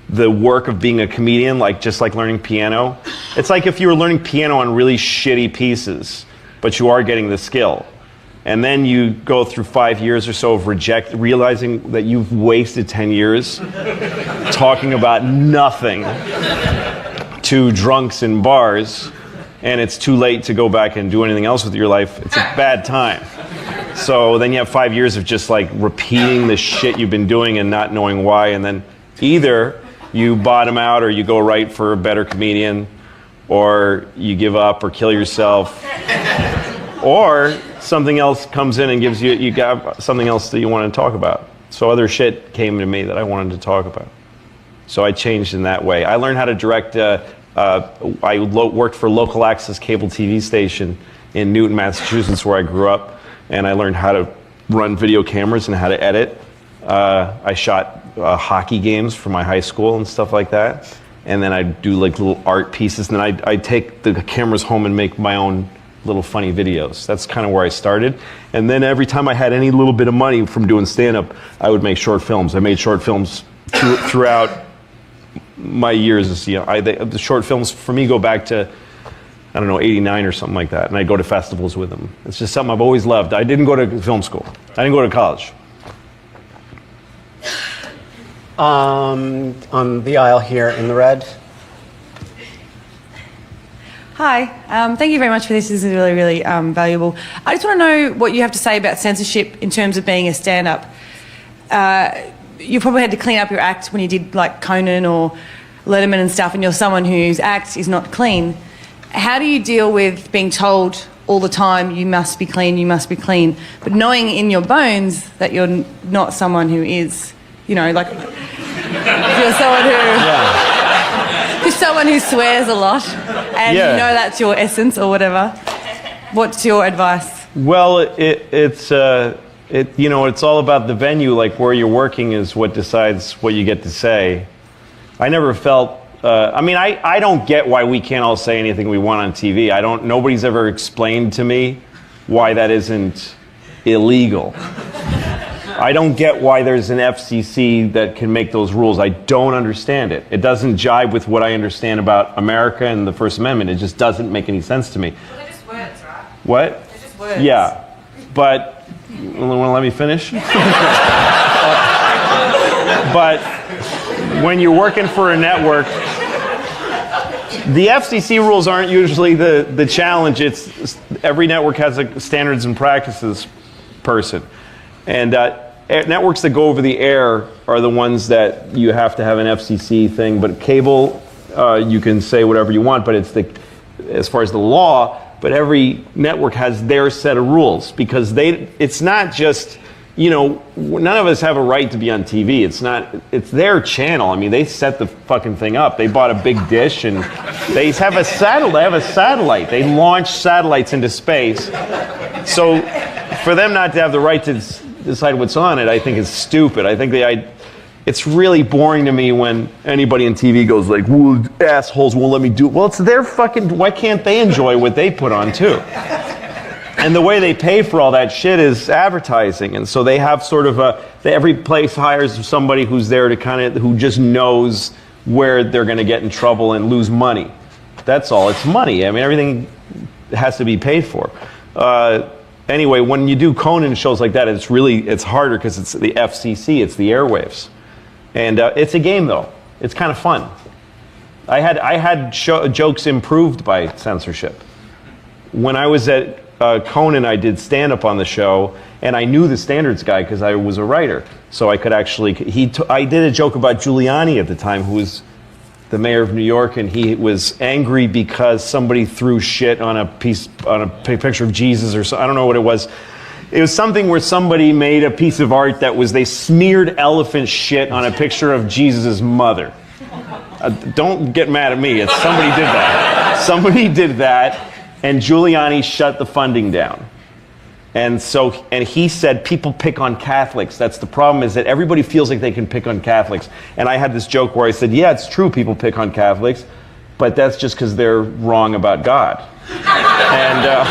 Speaker 3: the work of being a comedian, just like learning piano. It's like if you were learning piano on really shitty pieces, but you are getting the skill. And then you go through 5 years or so of realizing that you've wasted 10 years talking about nothing to drunks in bars, and it's too late to go back and do anything else with your life. It's a bad time. So then you have 5 years of just repeating the shit you've been doing and not knowing why, and then either you bottom out, or you go write for a better comedian, or you give up or kill yourself, or something else comes in and gives you got something else that you want to talk about. So other shit came to me that I wanted to talk about. So I changed in that way. I learned how to direct. I worked for a local access cable TV station in Newton, Massachusetts, where I grew up, and I learned how to run video cameras and how to edit. I shot hockey games for my high school and stuff like that. And then I'd do little art pieces, and then I'd take the cameras home and make my own little funny videos. That's kind of where I started. And then every time I had any little bit of money from doing stand-up, I would make short films. I made short films throughout my years. The short films for me go back to, I don't know, 89 or something like that. And I go to festivals with them. It's just something I've always loved. I didn't go to film school. I didn't go to college.
Speaker 4: On the aisle here in the red.
Speaker 6: Hi, thank you very much for this. This is really, really valuable. I just want to know what you have to say about censorship in terms of being a stand-up. You probably had to clean up your act when you did Conan or Letterman and stuff, and you're someone whose act is not clean. How do you deal with being told all the time, you must be clean, but knowing in your bones that you're not someone who is, you're someone who... You're someone who swears a lot, and you know that's your essence or whatever. What's your advice?
Speaker 3: Well, it's all about the venue. Where you're working is what decides what you get to say. I never felt. I don't get why we can't all say anything we want on TV. Nobody's ever explained to me why that isn't illegal. I don't get why there's an FCC that can make those rules. I don't understand it. It doesn't jibe with what I understand about America and the First Amendment. It just doesn't make any sense to me.
Speaker 6: Well, they're just words, right?
Speaker 3: What?
Speaker 6: They're just words.
Speaker 3: Yeah, but you want to let me finish? But when you're working for a network, the FCC rules aren't usually the challenge. It's every network has a standards and practices person. And networks that go over the air are the ones that you have to have an FCC thing. But cable, you can say whatever you want. But as far as the law, but every network has their set of rules because it's not just, none of us have a right to be on TV. It's their channel. I mean, they set the fucking thing up. They bought a big dish and they have a satellite. They launch satellites into space. So for them not to have the right to decide what's on it, I think is stupid. I think it's really boring to me when anybody on TV goes like, well, assholes won't let me do it. Well, it's their fucking, why can't they enjoy what they put on too? And the way they pay for all that shit is advertising. And so they have sort of every place hires somebody who's there to who just knows where they're going to get in trouble and lose money. That's all. It's money. I mean, everything has to be paid for. Anyway, when you do Conan shows like that, it's harder because it's the FCC, it's the airwaves. And it's a game, though. It's kind of fun. I had jokes improved by censorship. When I was at Conan, I did stand-up on the show, and I knew the standards guy because I was a writer. So I could actually, I did a joke about Giuliani at the time, who was the mayor of New York, and he was angry because somebody threw shit on a picture of Jesus or so. I don't know what it was. It was something where somebody made a piece of art they smeared elephant shit on a picture of Jesus' mother. Don't get mad at me. Somebody did that. Somebody did that, and Giuliani shut the funding down. And he said, people pick on Catholics. That's the problem, is that everybody feels like they can pick on Catholics. And I had this joke where I said, yeah, it's true people pick on Catholics, but that's just because they're wrong about God. And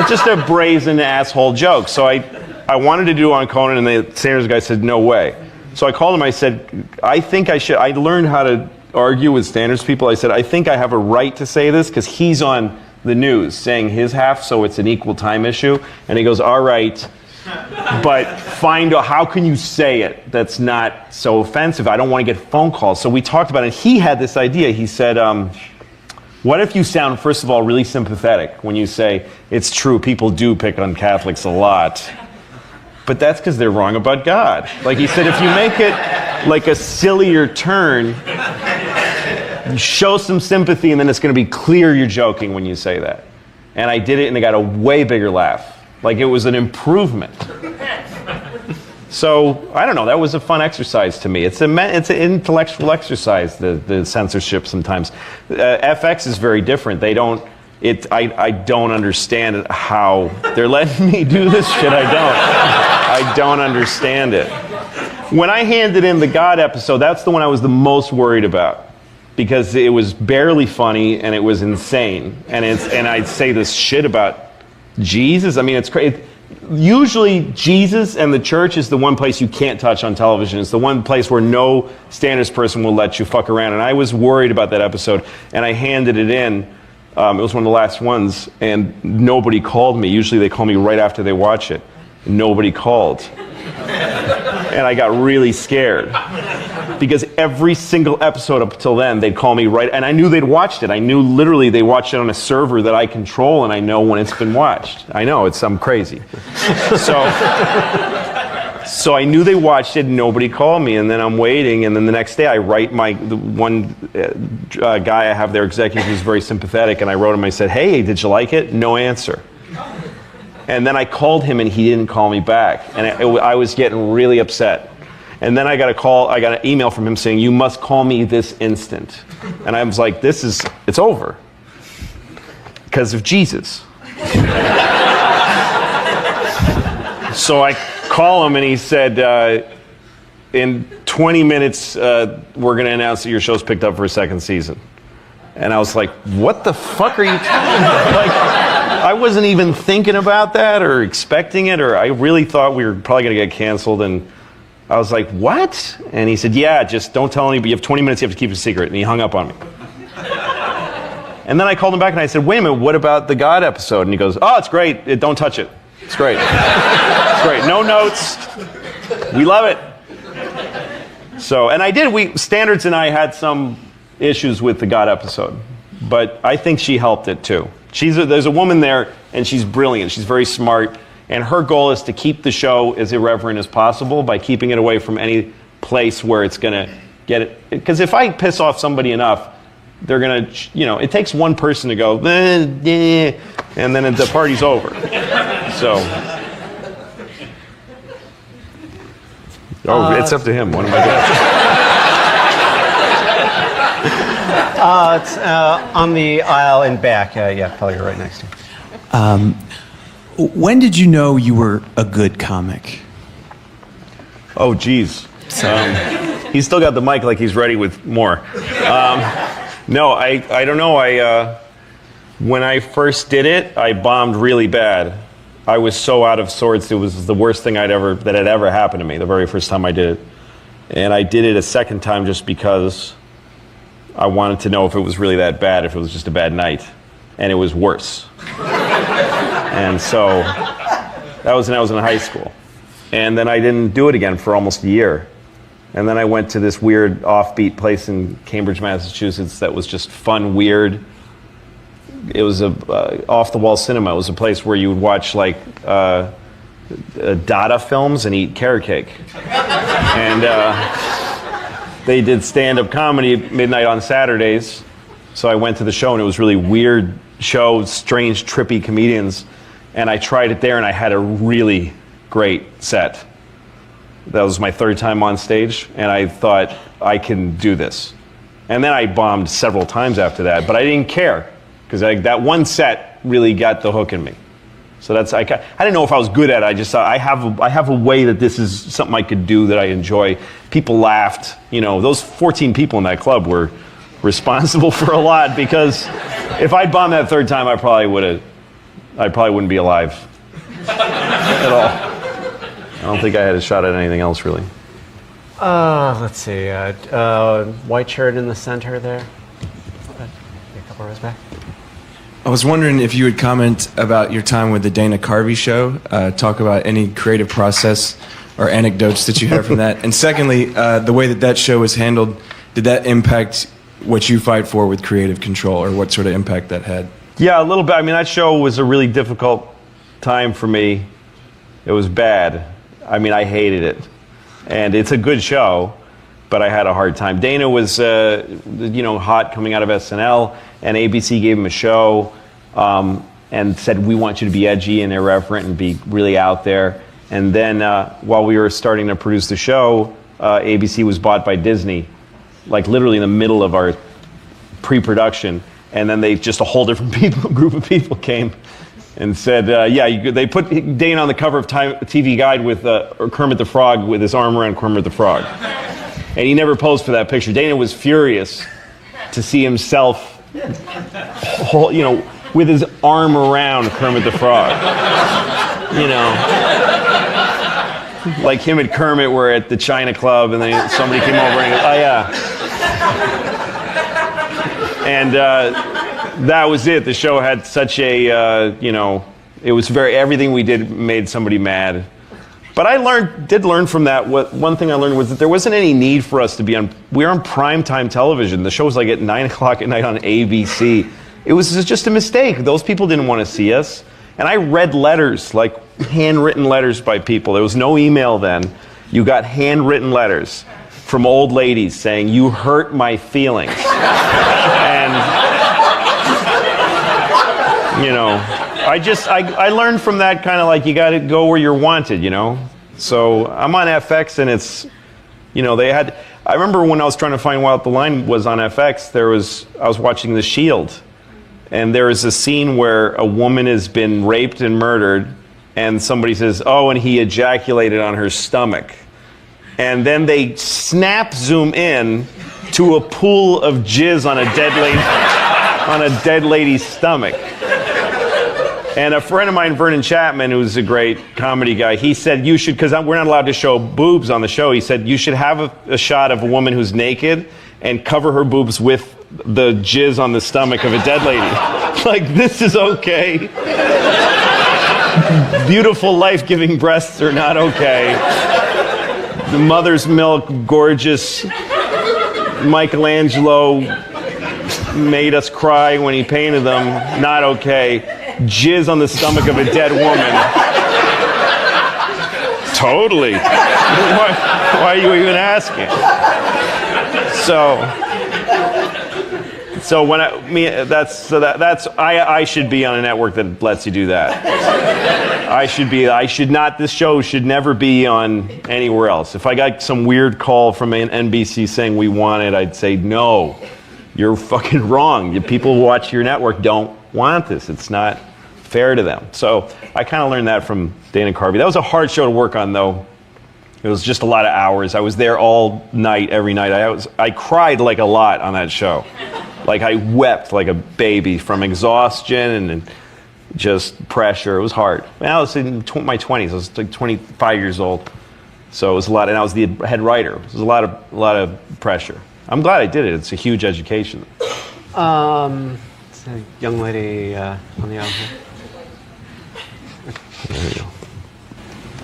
Speaker 3: it's just a brazen asshole joke. So I wanted to do it on Conan, and the standards guy said, no way. So I called him, I said, I learned how to argue with standards people. I said, I think I have a right to say this because he's on the news saying his half, so it's an equal time issue. And he goes, all right, but how can you say it that's not so offensive? I don't want to get phone calls. So we talked about it, and he had this idea. He said, what if you sound, first of all, really sympathetic when you say, it's true, people do pick on Catholics a lot, but that's because they're wrong about God. Like he said, if you make it like a sillier turn, show some sympathy, and then it's going to be clear you're joking when you say that. And I did it, and I got a way bigger laugh. Like it was an improvement. So I don't know. That was a fun exercise to me. It's an intellectual exercise. The censorship sometimes. FX is very different. They don't. I don't understand how they're letting me do this shit. I don't understand it. When I handed in the God episode, that's the one I was the most worried about. Because it was barely funny and it was insane, and I'd say this shit about Jesus. I mean, it's crazy. Usually, Jesus and the church is the one place you can't touch on television. It's the one place where no standards person will let you fuck around. And I was worried about that episode, and I handed it in. It was one of the last ones, and nobody called me. Usually, they call me right after they watch it. Nobody called, and I got really scared. Because every single episode up till then, they'd call me right, and I knew they'd watched it. I knew literally they watched it on a server that I control, and I know when it's been watched. I know, I'm crazy. So I knew they watched it, and nobody called me, and then I'm waiting, and then the next day I write the one guy I have there, executive, who's very sympathetic, and I wrote him, I said, hey, did you like it? No answer. And then I called him, and he didn't call me back, and I was getting really upset. And then I got an email from him saying, you must call me this instant. And I was like, it's over. Because of Jesus. So I call him, and he said, in 20 minutes, we're going to announce that your show's picked up for a second season. And I was like, what the fuck are you talking about? Like, I wasn't even thinking about that or expecting it, or I really thought we were probably going to get canceled, and I was like, what? And he said, yeah, just don't tell anybody. You have 20 minutes, you have to keep it a secret. And he hung up on me. And then I called him back and I said, wait a minute, what about the God episode? And he goes, oh, it's great. Don't touch it. It's great. It's great. No notes. We love it. So, and I did. Standards and I had some issues with the God episode. But I think she helped it too. There's a woman there, and she's brilliant. She's very smart. And her goal is to keep the show as irreverent as possible by keeping it away from any place where it's going to get it. Because if I piss off somebody enough, they're gonna, it takes one person to go, and then the party's over. So, it's up to him. What am I doing?
Speaker 4: It's on the aisle in back. Yeah, probably right next to you.
Speaker 7: When did you know you were a good comic?
Speaker 3: Oh, geez. He's still got the mic like he's ready with more. No, I don't know. When I first did it, I bombed really bad. I was so out of sorts. It was the worst thing that had ever happened to me the very first time I did it. And I did it a second time just because I wanted to know if it was really that bad, if it was just a bad night. And it was worse. And so that was when I was in high school. And then I didn't do it again for almost a year. And then I went to this weird offbeat place in Cambridge, Massachusetts that was just fun, weird. It was a off-the-wall cinema. It was a place where you would watch like Dada films and eat carrot cake. And they did stand-up comedy at midnight on Saturdays. So I went to the show, and it was really weird show, strange, trippy comedians. And I tried it there, and I had a really great set. That was my third time on stage, and I thought, I can do this. And then I bombed several times after that, but I didn't care, because that one set really got the hook in me. So I didn't know if I was good at it. I just thought, I have a way that this is something I could do that I enjoy. People laughed. Those 14 people in that club were responsible for a lot, because if I'd bombed that third time, I probably wouldn't be alive at all. I don't think I had a shot at anything else, really.
Speaker 4: Let's see. White shirt in the center there. A couple rows back.
Speaker 7: I was wondering if you would comment about your time with the Dana Carvey show, talk about any creative process or anecdotes that you have from that. And secondly, the way that show was handled, did that impact what you fight for with creative control, or what sort of impact that had?
Speaker 3: Yeah, a little bit. I mean, that show was a really difficult time for me. It was bad. I mean, I hated it. And it's a good show, but I had a hard time. Dana was, hot coming out of SNL, and ABC gave him a show and said, we want you to be edgy and irreverent and be really out there. And then while we were starting to produce the show, ABC was bought by Disney, like literally in the middle of our pre-production. And then a whole different group of people came and said, they put Dana on the cover of TV Guide with Kermit the Frog with his arm around Kermit the Frog. And he never posed for that picture. Dana was furious to see himself, with his arm around Kermit the Frog. Like him and Kermit were at the China Club, and then somebody came over and he goes, oh yeah. And that was it. The show had such a, it was everything we did made somebody mad. But I did learn from that. One thing I learned was that there wasn't any need for us to be we were on primetime television. The show was like at 9 o'clock at night on ABC. It was just a mistake. Those people didn't want to see us. And I read letters, like handwritten letters by people. There was no email then. You got handwritten letters from old ladies saying, you hurt my feelings. And, I learned from that kind of like, you got to go where you're wanted, So I'm on FX, and it's, I remember when I was trying to find what the line was on FX, I was watching The Shield, and there is a scene where a woman has been raped and murdered, and somebody says, oh, and he ejaculated on her stomach. And then they zoom in to a pool of jizz on a dead lady's stomach. And a friend of mine, Vernon Chapman, who's a great comedy guy, he said you should, because we're not allowed to show boobs on the show, he said you should have a shot of a woman who's naked and cover her boobs with the jizz on the stomach of a dead lady. Like, this is okay. Beautiful, life-giving breasts are not okay. The mother's milk, gorgeous Michelangelo made us cry when he painted them, not okay. Jizz on the stomach of a dead woman. Totally. Why are you even asking? So So I should be on a network that lets you do that. This show should never be on anywhere else. If I got some weird call from an NBC saying we want it, I'd say, no, you're fucking wrong. The people who watch your network don't want this. It's not fair to them. So I kind of learned that from Dana Carvey. That was a hard show to work on, though. It was just a lot of hours. I was there all night, every night. I cried like a lot on that show. Like I wept like a baby from exhaustion and just pressure. It was hard. I was in my 20s. I was like 25 years old. So it was a lot, and I was the head writer. It was a lot of pressure. I'm glad I did it. It's a huge education.
Speaker 4: It's a young lady on the aisle here.
Speaker 3: There you go.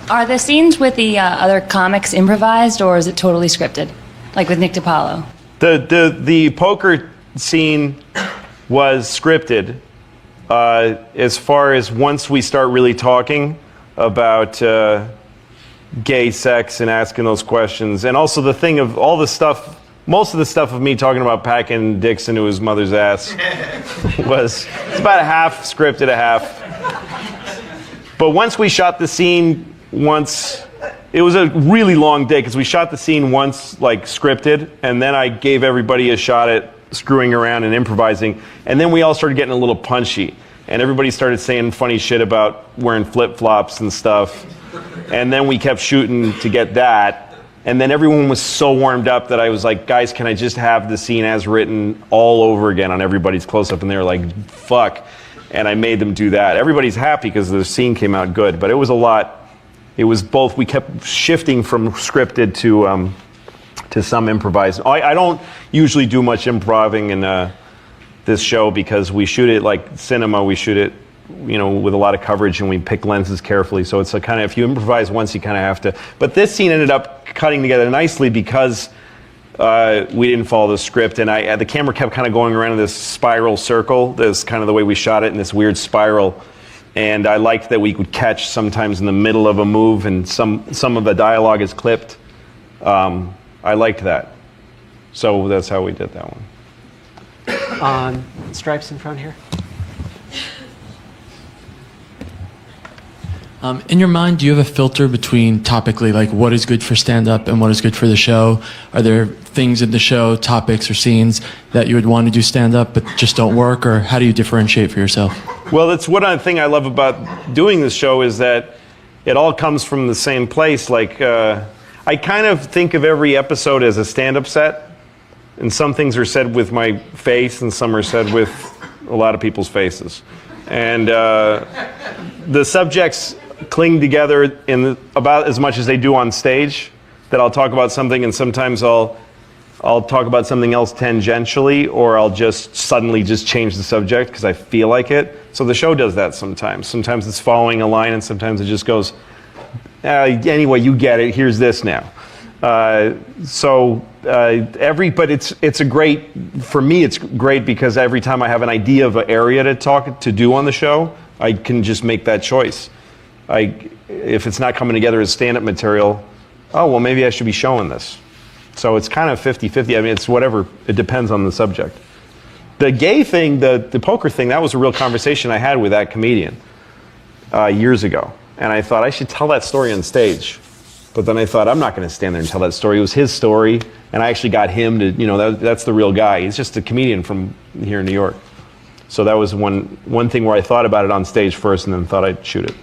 Speaker 8: Are the scenes with the other comics improvised, or is it totally scripted, like with Nick DiPaolo?
Speaker 3: The poker scene was scripted. As far as once we start really talking about gay sex and asking those questions, and also the thing of all the stuff, most of the stuff of me talking about packing dicks into his mother's ass it's about a half scripted, a half. But once we shot the scene it was a really long day because we shot the scene once like scripted, and then I gave everybody a shot at screwing around and improvising, and then we all started getting a little punchy, and everybody started saying funny shit about wearing flip-flops and stuff, and then we kept shooting to get that, and then everyone was so warmed up that I was like, guys, can I just have the scene as written all over again on everybody's close-up, and they were like, fuck, and I made them do that. Everybody's happy because the scene came out good, but it was a lot. It was both. We kept shifting from scripted to some improvised. I don't usually do much improving in this show because we shoot it like cinema. We shoot it, with a lot of coverage, and we pick lenses carefully. So it's a kind of, if you improvise once, you kind of have to. But this scene ended up cutting together nicely because we didn't follow the script, and the camera kept kind of going around in this spiral circle. That's kind of the way we shot it, in this weird spiral. And I liked that we could catch sometimes in the middle of a move, and some of the dialogue is clipped. I liked that. So that's how we did that one.
Speaker 4: Stripes in front here.
Speaker 9: In your mind, do you have a filter between topically, like what is good for stand-up and what is good for the show? Are there things in the show, topics or scenes that you would want to do stand-up but just don't work, or how do you differentiate for yourself?
Speaker 3: Well, that's one thing I love about doing this show is that it all comes from the same place. Like, I kind of think of every episode as a stand-up set, and some things are said with my face and some are said with a lot of people's faces. And the subjects cling together in about as much as they do on stage. That I'll talk about something, and sometimes I'll talk about something else tangentially, or I'll just suddenly just change the subject because I feel like it. So the show does that sometimes. Sometimes it's following a line, and sometimes it just goes, anyway, you get it, here's this now. But it's a great, for me it's great because every time I have an idea of an area to do on the show, I can just make that choice. If it's not coming together as stand-up material, well, maybe I should be showing this. So it's kind of 50-50. I mean, it's whatever. It depends on the subject. The gay thing, the poker thing, that was a real conversation I had with that comedian years ago. And I thought I should tell that story on stage. But then I thought, I'm not going to stand there and tell that story. It was his story. And I actually got him to, that's the real guy. He's just a comedian from here in New York. So that was one thing where I thought about it on stage first and then thought I'd shoot it.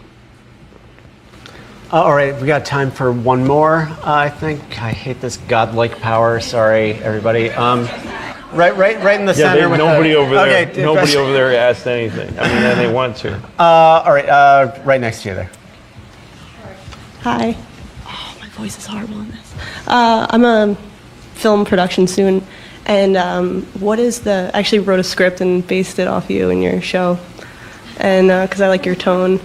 Speaker 4: All right, we got time for one more, I think. I hate this godlike power. Sorry, everybody. Right in the center. With
Speaker 3: nobody over there.
Speaker 4: Okay,
Speaker 3: nobody over there asked anything. I mean, they want to.
Speaker 4: All right, right next to you there.
Speaker 10: Hi. Oh, my voice is horrible in this. I'm a film production student, and I actually wrote a script and based it off you and your show, and because I like your tone,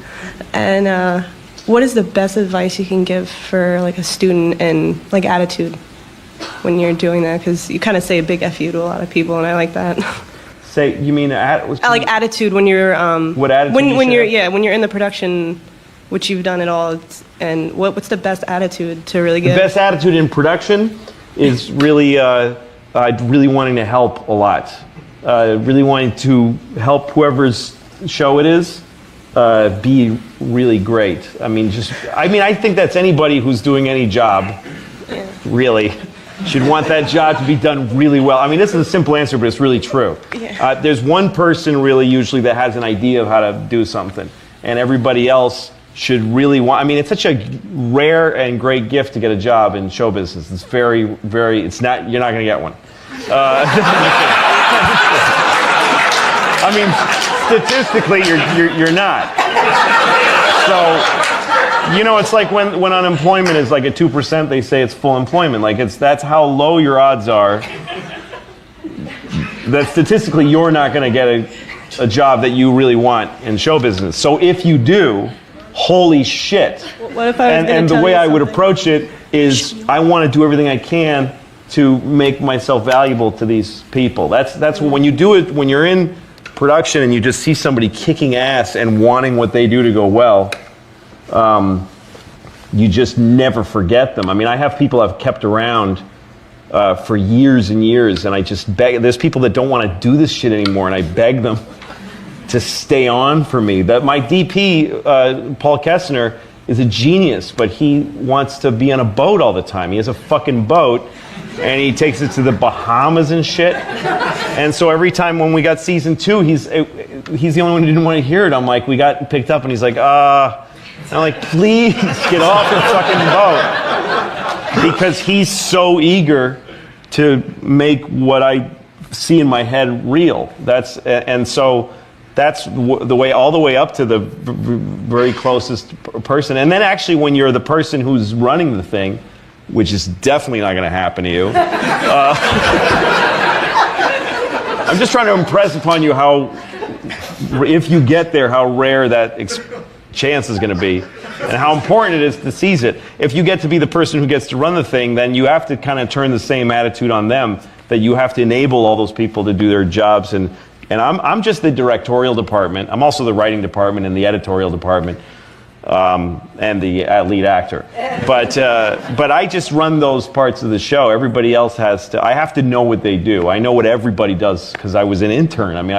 Speaker 10: and what is the best advice you can give for like a student and like attitude when you're doing that? Because you kind of say a big F you to a lot of people, and I like that.
Speaker 3: You mean
Speaker 10: I like attitude when you're
Speaker 3: what attitude?
Speaker 10: when you're in the production, which you've done it all, and what's the best attitude to really give?
Speaker 3: The best attitude in production is really really wanting to help a lot. really wanting to help whoever's show it is be really great. I think that's anybody who's doing any job, really, should want that job to be done really well. I mean, this is a simple answer, but it's really true.
Speaker 10: Yeah.
Speaker 3: There's one person really usually that has an idea of how to do something, and everybody else should really want. I mean, it's such a rare and great gift to get a job in show business. It's very, very. It's not. You're not going to get one. I mean, statistically, you're not. So, you know, it's like when unemployment is like at 2%, they say it's full employment. Like that's how low your odds are. That statistically, you're not going to get a job that you really want in show business. So if you do, holy shit.
Speaker 10: What if I was
Speaker 3: and the way I would approach it is I want to do everything I can to make myself valuable to these people. That's when you do it, when you're in production and you just see somebody kicking ass and wanting what they do to go well, you just never forget them. I mean, I have people I've kept around for years and years, and I just beg. There's people that don't want to do this shit anymore, and I beg them to stay on for me. That my DP, Paul Kessner, is a genius, but he wants to be on a boat all the time. He has a fucking boat, and he takes it to the Bahamas and shit. And so every time when we got season 2, he's the only one who didn't want to hear it. I'm like, we got picked up, and he's like, I'm like, please get off the fucking boat, because he's so eager to make what I see in my head real. That's the way, all the way up to the very closest person. And then actually when you're the person who's running the thing, which is definitely not going to happen to you. I'm just trying to impress upon you how, if you get there, how rare that chance is going to be and how important it is to seize it. If you get to be the person who gets to run the thing, then you have to kind of turn the same attitude on them, that you have to enable all those people to do their jobs. And I'm just the directorial department. I'm also the writing department and the editorial department, and the lead actor. But I just run those parts of the show. Everybody else has to. I have to know what they do. I know what everybody does because I was an intern. I mean,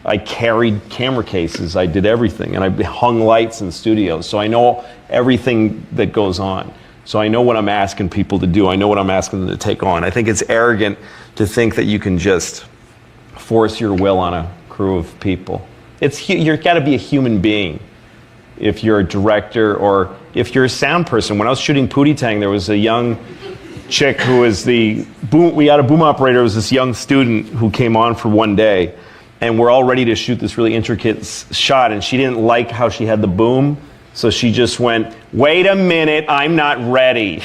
Speaker 3: I carried camera cases. I did everything, and I hung lights in studios. So I know everything that goes on. So I know what I'm asking people to do. I know what I'm asking them to take on. I think it's arrogant to think that you can just force your will on a crew of people. You've got to be a human being if you're a director or if you're a sound person. When I was shooting Pootie Tang, there was a young chick who was we had a boom operator. It was this young student who came on for one day, and we're all ready to shoot this really intricate shot, and she didn't like how she had the boom, so she just went, "Wait a minute, I'm not ready."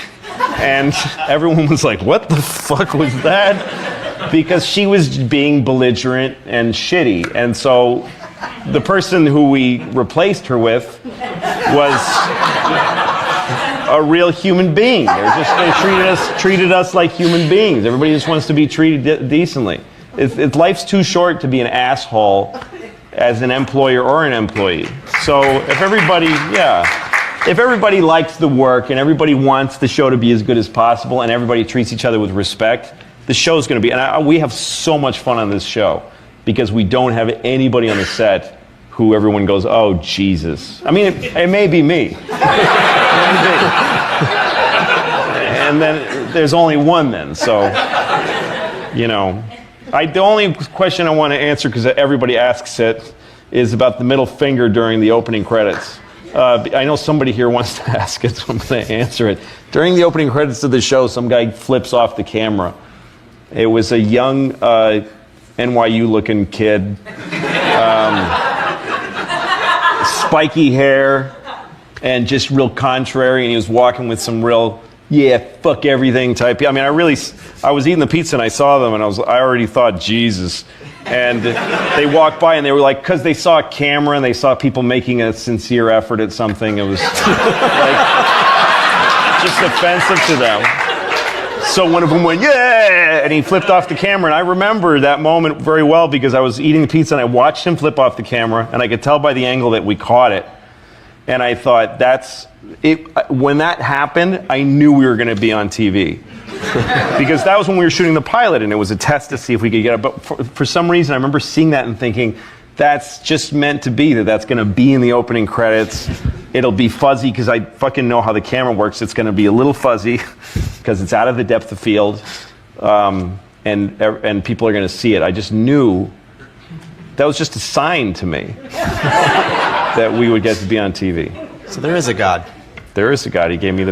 Speaker 3: And everyone was like, what the fuck was that? Because she was being belligerent and shitty. And so the person who we replaced her with was a real human being. They treated us like human beings. Everybody just wants to be treated decently. Life's too short to be an asshole as an employer or an employee. So if everybody likes the work and everybody wants the show to be as good as possible and everybody treats each other with respect, the show's going to be, and we have so much fun on this show because we don't have anybody on the set who everyone goes, oh, Jesus. I mean, it may be me. And then there's only one then, so, you know. The only question I want to answer, because everybody asks it, is about the middle finger during the opening credits. I know somebody here wants to ask it, so I'm going to answer it. During the opening credits of the show, some guy flips off the camera. It was a young NYU-looking kid, spiky hair, and just real contrary, and he was walking with some real, fuck everything type. I mean, I was eating the pizza and I saw them, and I already thought, Jesus. And they walked by and they were like, because they saw a camera and they saw people making a sincere effort at something, it was like just offensive to them. So one of them went, yeah, and he flipped off the camera. And I remember that moment very well because I was eating the pizza and I watched him flip off the camera, and I could tell by the angle that we caught it And I thought, that's it. When that happened, I knew we were going to be on TV. Because that was when we were shooting the pilot, and it was a test to see if we could get it. But for some reason, I remember seeing that and thinking, that's just meant to be, that's going to be in the opening credits. It'll be fuzzy, because I fucking know how the camera works. It's going to be a little fuzzy, because it's out of the depth of field. And people are going to see it. I just knew that was just a sign to me that we would get to be on TV.
Speaker 4: So there is a God.
Speaker 3: There is a God. He gave me the